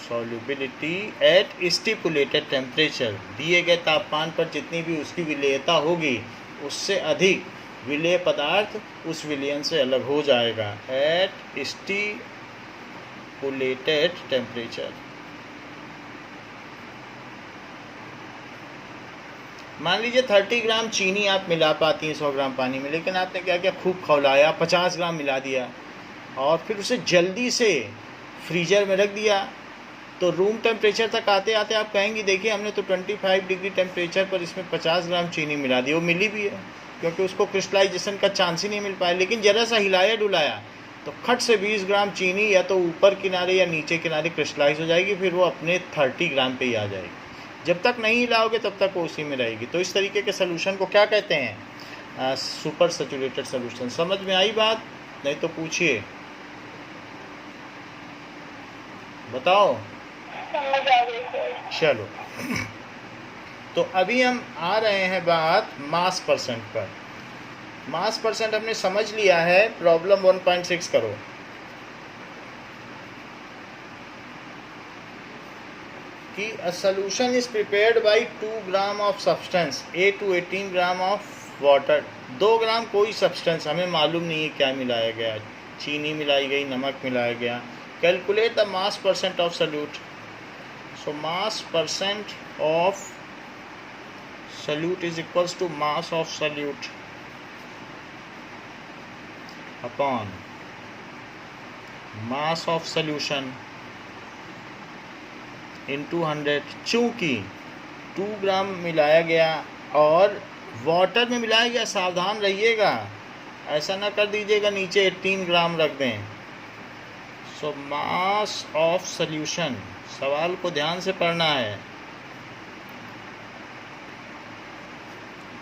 solubility at stipulated temperature, दिए गए तापमान पर जितनी भी उसकी विलेयता होगी उससे अधिक विलेय पदार्थ उस विलयन से अलग हो जाएगा. At stipulated temperature. मान लीजिए 30 ग्राम चीनी आप मिला पाती हैं 100 ग्राम पानी में, लेकिन आपने क्या किया, खूब खौलाया, 50 ग्राम मिला दिया और फिर उसे जल्दी से फ्रीजर में रख दिया. तो रूम टेम्परेचर तक आते आते आप कहेंगी देखिए हमने तो 25 डिग्री टेम्परेचर पर इसमें 50 ग्राम चीनी मिला दी. वो मिली भी है क्योंकि उसको क्रिस्टलाइजेशन का चांस ही नहीं मिल पाया, लेकिन ज़रा सा हिलाया डुलाया तो खट से 20 ग्राम चीनी या तो ऊपर किनारे या नीचे किनारे क्रिस्टलाइज हो जाएगी, फिर वो अपने 30 ग्राम पे ही आ जाएगी. जब तक नहीं हिलाओगे तब तक वो उसी में रहेगी. तो इस तरीके के सोल्यूशन को क्या कहते हैं, सुपर सैचुरेटेड सोल्यूशन. समझ में आई बात? नहीं तो पूछिए, बताओ. समझ आ गई सर. चलो, तो अभी हम आ रहे हैं बात मास परसेंट पर. मास परसेंट हमने समझ लिया है. प्रॉब्लम 1.6 करो. कि a solution is prepared by 2 gram of substance A to 18 gram of water. 2 ग्राम कोई सब्सटेंस, हमें मालूम नहीं है क्या मिलाया गया, चीनी मिलाई गई, नमक मिलाया गया. Calculate the mass percent of solute. So So mass percent of solute is equals to mass of solute upon mass of solution into 100। चूँकि 2 ग्राम मिलाया गया और वाटर में मिलाया गया, सावधान रहिएगा, ऐसा ना कर दीजिएगा नीचे 18 ग्राम रख दें। सो मास ऑफ सॉल्यूशन, सवाल को ध्यान से पढ़ना है।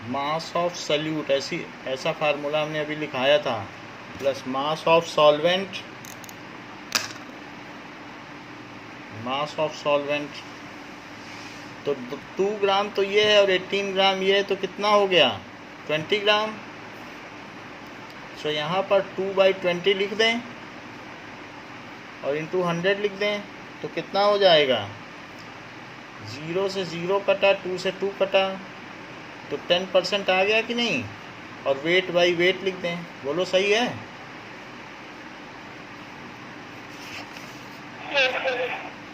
मास ऑफ सॉल्यूट ऐसा फार्मूला हमने अभी लिखाया था, plus mass of solvent, mass of solvent. तो 2 ग्राम तो ये है और 18 ग्राम ये है, तो कितना हो गया 20 ग्राम। सो यहाँ पर 2/20 लिख दें और इंटू 100 लिख दें, तो कितना हो जाएगा, 0 से 0 कटा, 2 से 2 कटा, तो 10% आ गया कि नहीं। और वेट बाई वेट लिख दें, बोलो सही है।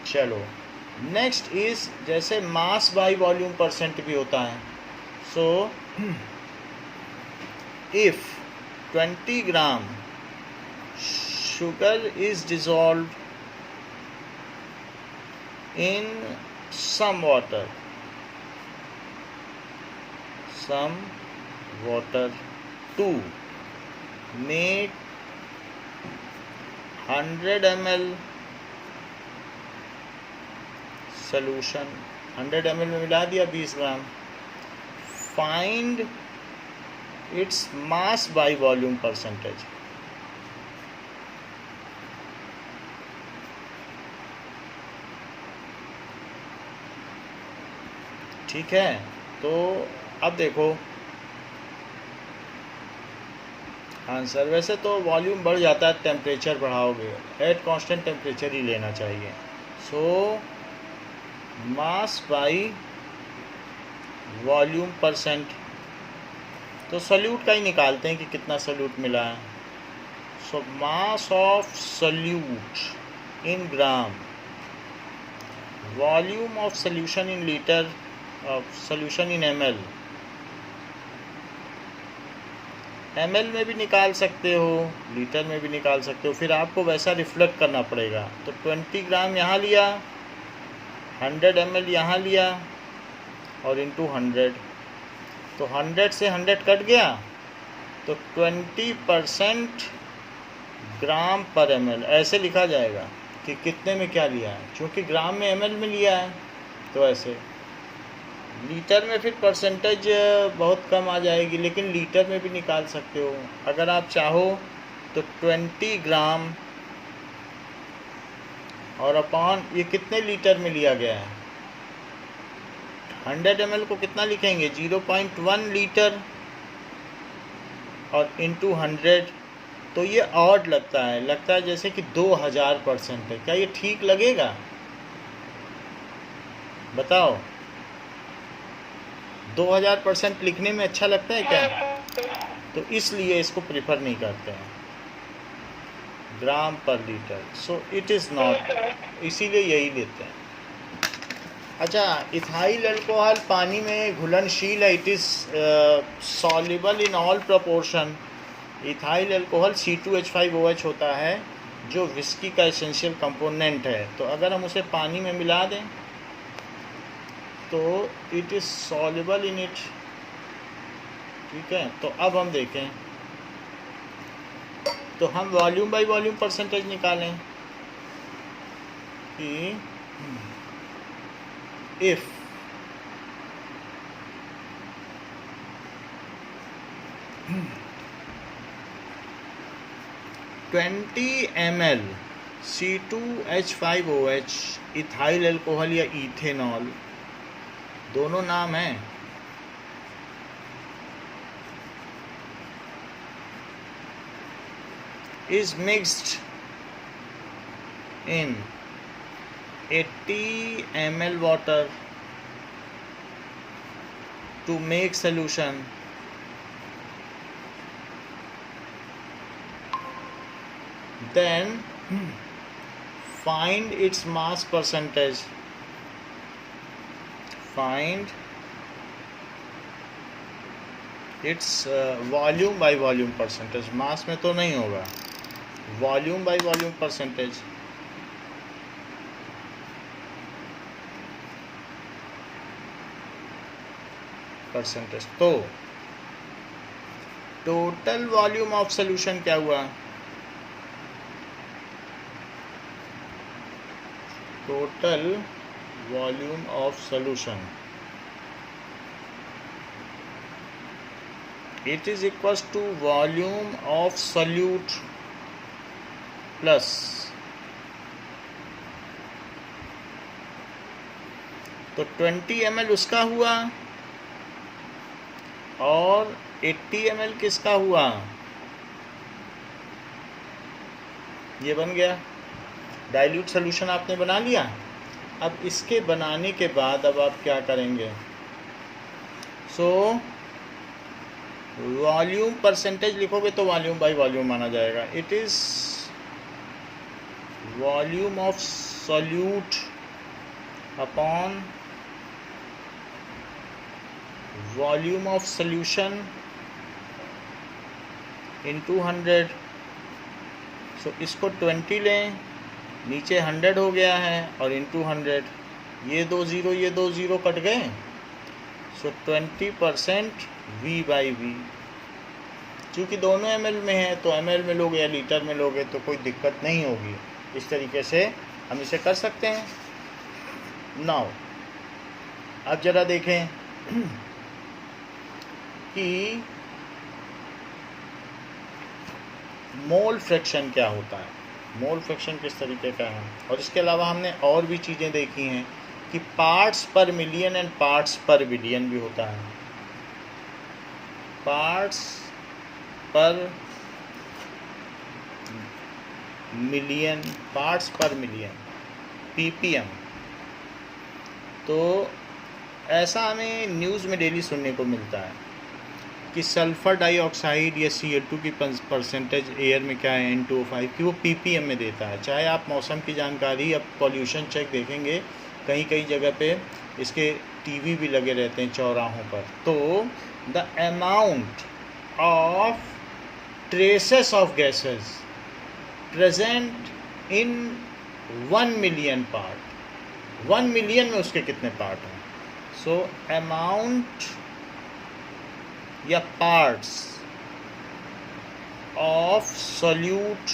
चलो नेक्स्ट इज, जैसे मास बाई वॉल्यूम परसेंट भी होता है। So if 20 gram sugar is dissolved in some water to make 100 ml solution, 100 ml में मिला दिया 20 ग्राम, find its mass by volume percentage। ठीक है, तो अब देखो आंसर। वैसे तो वॉल्यूम बढ़ जाता है, टेम्परेचर बढ़ाओगे, एट कांस्टेंट टेम्परेचर ही लेना चाहिए। So mass by volume percent, तो सॉल्यूट का ही निकालते हैं कि कितना सॉल्यूट मिला है। So mass of solute in gram, volume of solution in litre, of solution in ml। ml में भी निकाल सकते हो, लीटर में भी निकाल सकते हो, फिर आपको वैसा रिफ्लेक्ट करना पड़ेगा। तो 20 ग्राम यहाँ लिया, 100 ml यहाँ लिया और इंटू 100, तो 100 से 100 कट गया, तो 20% ग्राम पर ml ऐसे लिखा जाएगा कि कितने में क्या लिया है, क्योंकि ग्राम में ml में लिया है। तो ऐसे लीटर में फिर परसेंटेज बहुत कम आ जाएगी, लेकिन लीटर में भी निकाल सकते हो अगर आप चाहो तो। 20 ग्राम और अपॉन ये कितने लीटर में लिया गया है, 100 ml को कितना लिखेंगे, 0.1 लीटर और इंटू 100। तो ये ऑड लगता है जैसे कि 2000% है। क्या ये ठीक लगेगा, बताओ। 2000% लिखने में अच्छा लगता है क्या? तो इसलिए इसको प्रेफर नहीं करते हैं, ग्राम पर litre. So it is not, इसीलिए यही लेते हैं। अच्छा, इथाइल अल्कोहल पानी में घुलनशील है, it is soluble in all proportion. Ethyl alcohol C2H5OH होता है, जो विस्की का एसेंशियल कंपोनेंट है। तो अगर हम उसे पानी में मिला दें तो it is soluble in it. ठीक है, तो अब हम देखें, तो हम वॉल्यूम बाई वॉल्यूम परसेंटेज निकालें कि if $20 ml C2H5OH ethyl alcohol या इथेनॉल, दोनों नाम हैं, is mixed in 80 ml water to make solution, then find its mass percentage find its volume by volume percentage. Mass में तो नहीं होगा, वॉल्यूम बाय वॉल्यूम परसेंटेज। तो टोटल वॉल्यूम ऑफ सॉल्यूशन क्या हुआ? Total volume of solution it is equals to volume of solute plus तो 20 ml उसका हुआ और 80 ml किसका हुआ? ये बन गया डाइल्यूट सॉल्यूशन। आपने बना लिया। अब इसके बनाने के बाद अब आप क्या करेंगे? सो वॉल्यूम परसेंटेज लिखोगे तो वॉल्यूम बाय वॉल्यूम माना जाएगा। It is volume of solute upon volume of solution into 100। सो इसको 20 लें, नीचे 100 हो गया है और इनटू 100। ये दो ज़ीरो कट गए। सो 20% V बाई वी। चूँकि दोनों ml में है तो ml में लोगे या लीटर में लोगे तो कोई दिक्कत नहीं होगी। इस तरीके से हम इसे कर सकते हैं। नाउ अब ज़रा देखें कि मोल फ्रैक्शन क्या होता है, मोल फ्रैक्शन किस तरीके का है। और इसके अलावा हमने और भी चीज़ें देखी हैं कि पार्ट्स पर मिलियन एंड पार्ट्स पर बिलियन भी होता है। पार्ट्स पर मिलियन, पार्ट्स पर मिलियन ppm। तो ऐसा हमें न्यूज़ में डेली सुनने को मिलता है कि सल्फ़र डाइऑक्साइड या Cl2 की परसेंटेज एयर में क्या है N2O5 की, वो ppm में देता है। चाहे आप मौसम की जानकारी या पॉल्यूशन चेक देखेंगे, कई जगह पे इसके टीवी भी लगे रहते हैं चौराहों पर। तो the amount of traces of gases present in 1 million part, 1 million में उसके कितने पार्ट हैं। सो अमाउंट या पार्ट्स ऑफ सॉल्यूट,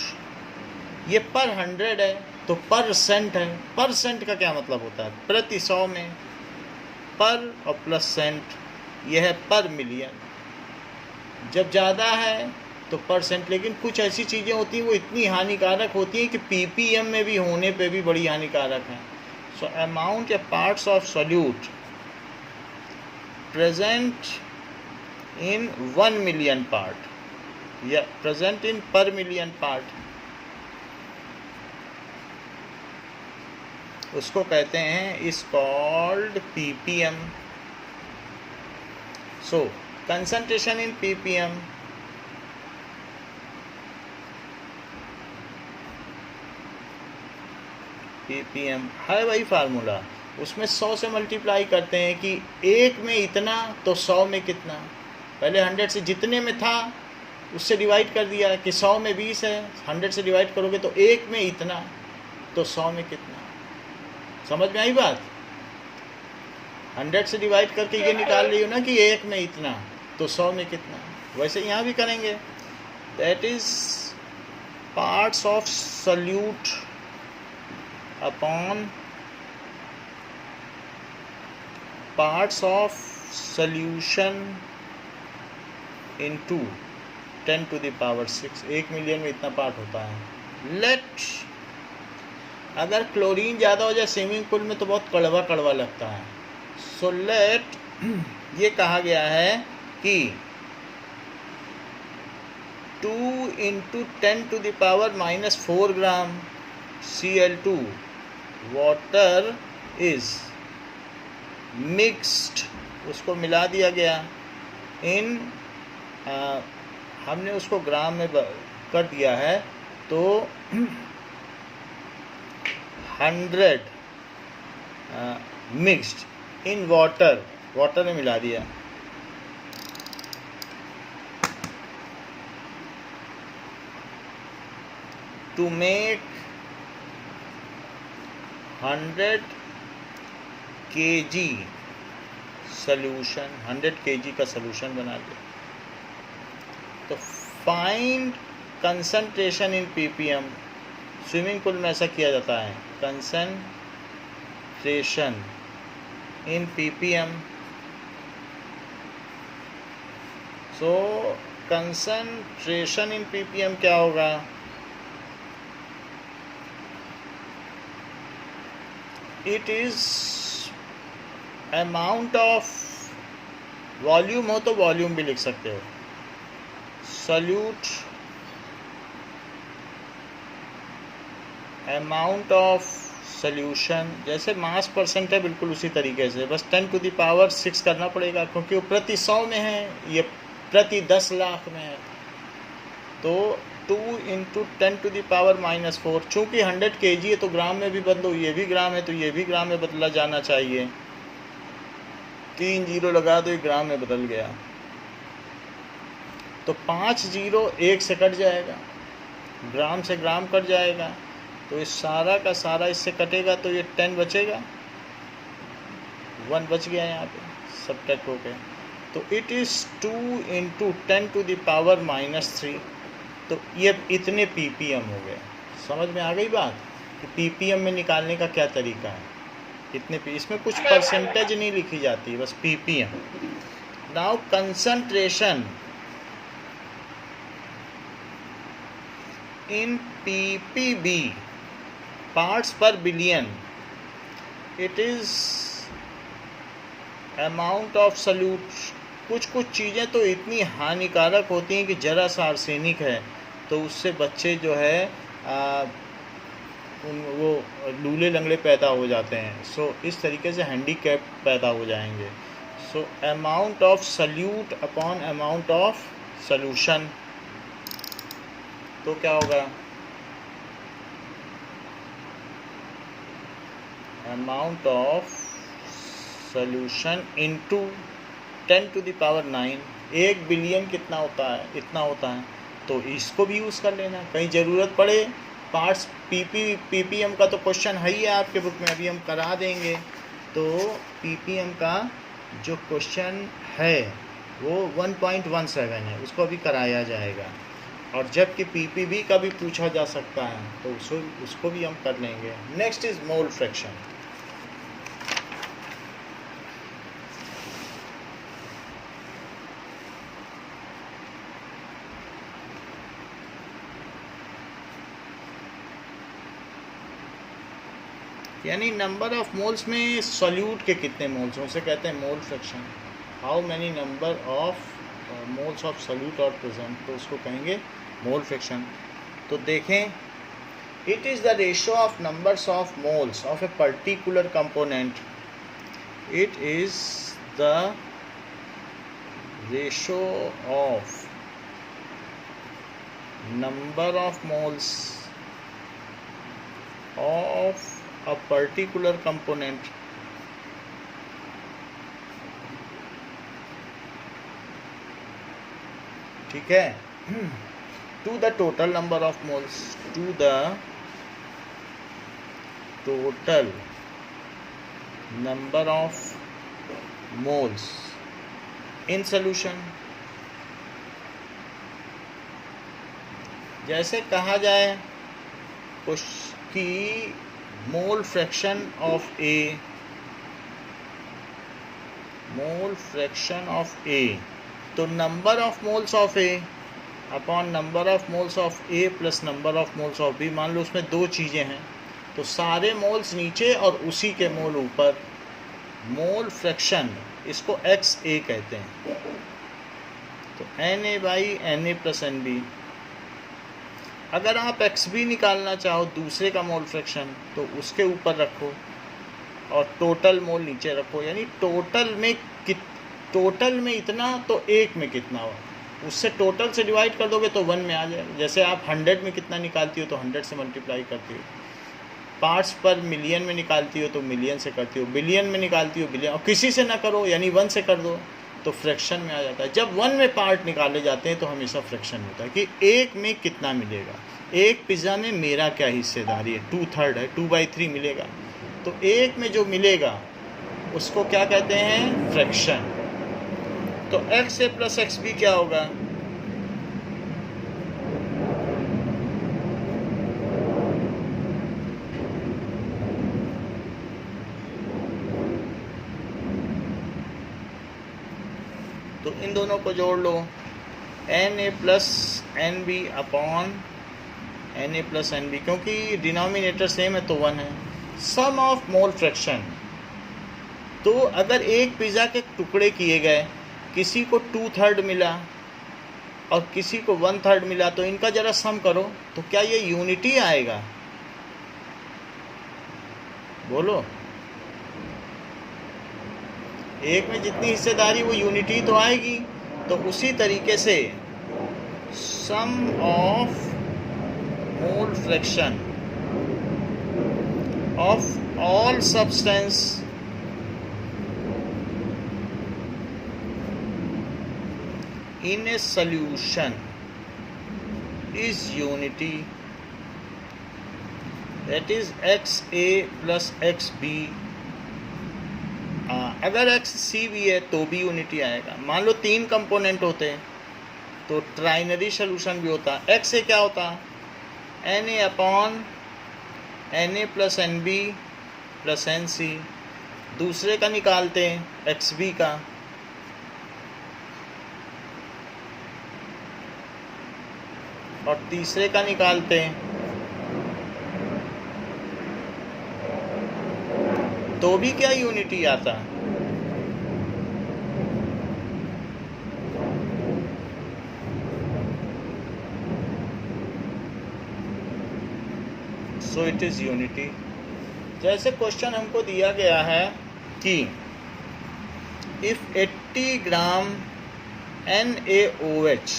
ये पर 100 है तो परसेंट है। परसेंट का क्या मतलब होता है? प्रति 100 में, पर और प्लस सेंट, यह है पर मिलियन। जब ज़्यादा है तो परसेंट। लेकिन कुछ ऐसी चीज़ें होती हैं वो इतनी हानिकारक होती हैं कि ppm में भी होने पे भी बड़ी हानिकारक हैं। सो अमाउंट या parts of solute present in 1 million part या प्रेजेंट इन पर मिलियन पार्ट, उसको कहते हैं is called ppm। So concentration in ppm है वही फार्मूला। उसमें 100 से मल्टीप्लाई करते हैं कि 1 में इतना तो 100 में कितना। पहले 100 से जितने में था उससे डिवाइड कर दिया कि 100 में 20 है, 100 से डिवाइड करोगे तो 1 में इतना तो 100 में कितना। समझ में आई बात? 100 से डिवाइड करके ये निकाल रही हो ना कि 1 में इतना तो 100 में कितना। वैसे यहाँ भी करेंगे। That is parts of solute upon parts of solution into 10 to the power 6। 1 million में इतना पार्ट होता है। लेट अगर क्लोरीन ज़्यादा हो जाए स्विमिंग पूल में तो बहुत कड़वा लगता है। सो लेट ये कहा गया है कि 2 into 10 to the power -4 gram Cl2 water is mixed, उसको मिला दिया गया इन हमने उसको ग्राम में कर दिया है तो 100 मिक्स्ड इन वाटर में मिला दिया, to make 100 kg solution, 100 kg का सॉल्यूशन बना लिया। तो find concentration in ppm, swimming pool में ऐसा किया जाता है, concentration in ppm। So concentration in ppm क्या होगा, it is amount of, volume हो तो वॉल्यूम भी लिख सकते हो, सॉल्यूट अमाउंट ऑफ सॉल्यूशन, जैसे मास परसेंट है बिल्कुल उसी तरीके से, बस 10⁶ करना पड़ेगा क्योंकि वो प्रति 100 में है, ये प्रति 10 लाख में है। तो 2 × 10⁻⁻4, चूँकि 100 kg है तो ग्राम में भी बदलो, ये भी ग्राम है तो ये भी ग्राम में बदला जाना चाहिए। 3 जीरो लगा दो, 1 ग्राम में बदल गया, तो 5 जीरो 1 से कट जाएगा, ग्राम से ग्राम कट जाएगा, तो इस सारा का सारा इससे कटेगा तो ये 10 बचेगा, 1 बच गया यहाँ पे सब्ट्रैक्ट हो गया। तो इट इज़ 2 × 10⁻³ तो ये इतने ppm हो गए। समझ में आ गई बात कि ppm में निकालने का क्या तरीका है, इतने इसमें कुछ परसेंटेज नहीं लिखी जाती, बस ppm। Now concentration in ppb, parts पर billion, it is amount of solute. कुछ चीज़ें तो इतनी हानिकारक होती हैं कि जरा सा आर्सेनिक है तो उससे बच्चे जो है वो लूले लंगड़े पैदा हो जाते हैं। सो इस तरीके से हैंडीकैप पैदा हो जाएंगे। So amount of solute upon amount of solution, तो क्या होगा, amount of solution into 10⁹ 1 billion कितना होता है, इतना होता है। तो इसको भी यूज़ कर लेना, कहीं ज़रूरत पड़े। पार्ट्स ppm का तो क्वेश्चन है ही है आपके बुक में, अभी हम करा देंगे। तो ppm का जो क्वेश्चन है वो 1.17 है, उसको अभी कराया जाएगा। और जबकि ppb का भी पूछा जा सकता है तो उसको भी हम कर लेंगे। Next is mole fraction. यानी नंबर ऑफ मोल्स में सॉल्यूट के कितने मोल्स हैं, उसे कहते हैं mole fraction. How many number of moles of solute are present, तो उसको कहेंगे मोल फ्रैक्शन। तो देखें, it is the ratio of numbers of moles of a particular component. It is the ratio of number of moles of a particular component ठीक है, to the total number of moles, to the total number of moles in solution। जैसे कहा जाए कि mole fraction of A, mole fraction of A, तो number of moles of A upon number of moles of A plus number of moles of B. मान लो उसमें 2 चीज़ें हैं तो सारे मोल्स नीचे और उसी के मोल ऊपर, मोल फ्रैक्शन इसको एक्स ए कहते हैं। तो Na/Na+Nb। अगर आप एक्स बी निकालना चाहो दूसरे का मोल फ्रैक्शन तो उसके ऊपर रखो और टोटल मोल नीचे रखो, यानी टोटल में इतना तो एक में कितना हो, उससे टोटल से डिवाइड कर दोगे तो 1 में आ जाएगा। जैसे आप 100 में कितना निकालती हो तो 100 से मल्टीप्लाई करती हो। पार्ट्स पर मिलियन में निकालती हो तो मिलियन से करती हो, बिलियन में निकालती हो बिलियन, और किसी से ना करो यानी 1 से कर दो तो फ्रैक्शन में आ जाता है। जब 1 में पार्ट निकाले जाते हैं तो हमेशा फ्रैक्शन होता है कि एक में कितना मिलेगा। एक पिज़्ज़ा में मेरा क्या हिस्सेदारी है, 2/3 है, 2/3 मिलेगा। तो एक में जो मिलेगा उसको क्या कहते हैं, फ्रैक्शन। तो x A plus x B क्या होगा, तो इन दोनों को जोड़ लो, n A plus n B upon n A plus n B, क्योंकि डिनोमिनेटर सेम है तो 1 है। सम ऑफ मोल फ्रैक्शन, तो अगर एक पिज़्ज़ा के टुकड़े किए गए, किसी को 2/3 मिला और किसी को 1/3 मिला, तो इनका ज़रा सम करो तो क्या ये यूनिटी आएगा, बोलो। एक में जितनी हिस्सेदारी वो यूनिटी तो आएगी। तो उसी तरीके से sum of mole fraction of all substance in a solution is unity, that is XA plus XB। अगर XCB है तो भी यूनिटी आएगा। मान लो 3 कंपोनेंट होते हैं तो ट्राइनरी सोल्यूशन भी होता है। XA क्या होता है, NA upon NA plus NB plus NC। दूसरे का निकालते हैं XB का, और तीसरे का निकालते हैं तो भी क्या यूनिटी आता है। So it is unity. जैसे क्वेश्चन हमको दिया गया है कि if 80 gram NaOH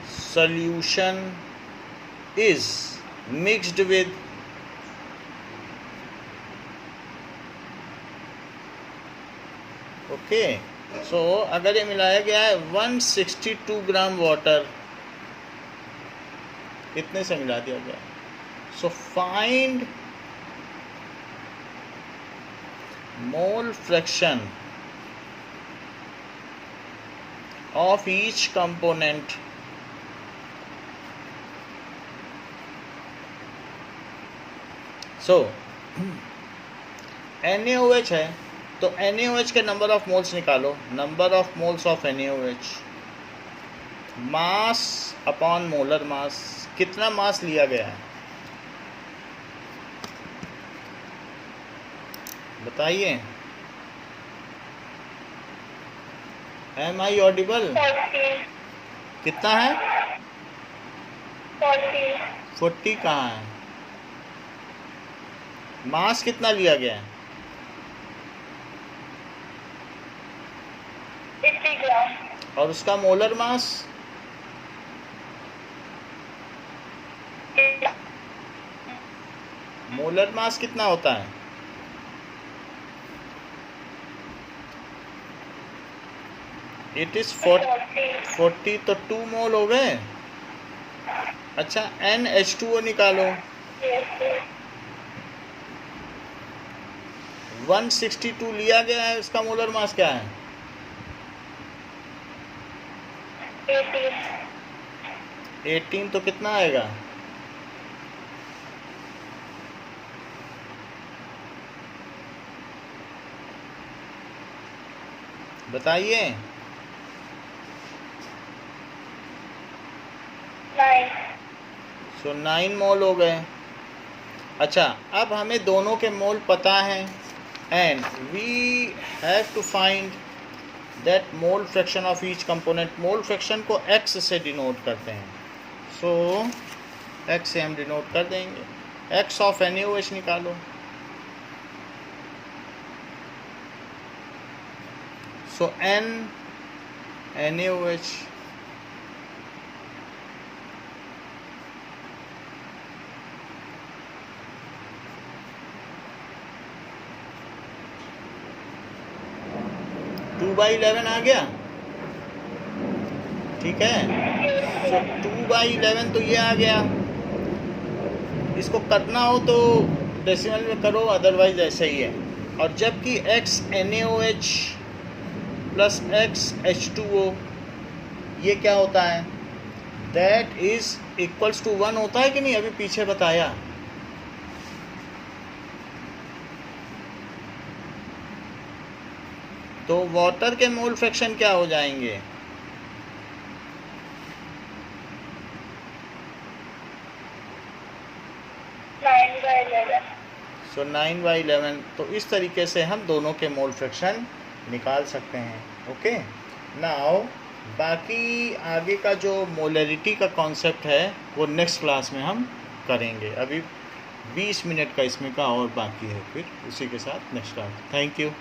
solution is mixed with okay, so अगर ये मिलाया गया है 162 ग्राम वाटर, कितने से मिला दिया गया, so find mole fraction of each component so NaOH है तो NaOH के नंबर ऑफ मोल्स निकालो, number of moles of NaOH, mass upon molar mass, कितना मास लिया गया है बताइए। एम आई ऑडिबल, 40 कितना है, 40 कहाँ है, मास कितना लिया गया है, 50 ग्राम, और उसका मोलर मास, मोलर मास कितना होता है, इट इज 40, तो 2 मोल हो गए। अच्छा NH2O निकालो, 162 लिया गया है, इसका मोलर मास क्या है, 18, तो कितना आएगा, बताइए। 9, सो 9 मोल हो गए। अच्छा अब हमें दोनों के मोल पता हैं and we have to find that mole fraction of each component. Mole fraction को x से डिनोट करते हैं, सो x से हम डिनोट कर देंगे। x ऑफ NaOH निकालो, सो N NaOH 2/11 आ गया, ठीक है। तो 2/11 तो ये आ गया। इसको करना हो तो डेसिमल में करो, अदरवाइज ऐसे ही है। और जबकि XNaOH प्लस XH2O ये क्या होता है, दैट इज इक्वल्स टू 1 होता है कि नहीं, अभी पीछे बताया। तो वाटर के मोल फ्रैक्शन क्या हो जाएंगे, सो 9/11। तो इस तरीके से हम दोनों के मोल फ्रैक्शन निकाल सकते हैं। ओके, नाउ बाकी आगे का जो मोलरिटी का कॉन्सेप्ट है वो नेक्स्ट क्लास में हम करेंगे। अभी 20 मिनट का इसमें का और बाकी है, फिर उसी के साथ नेक्स्ट क्लास। Thank you.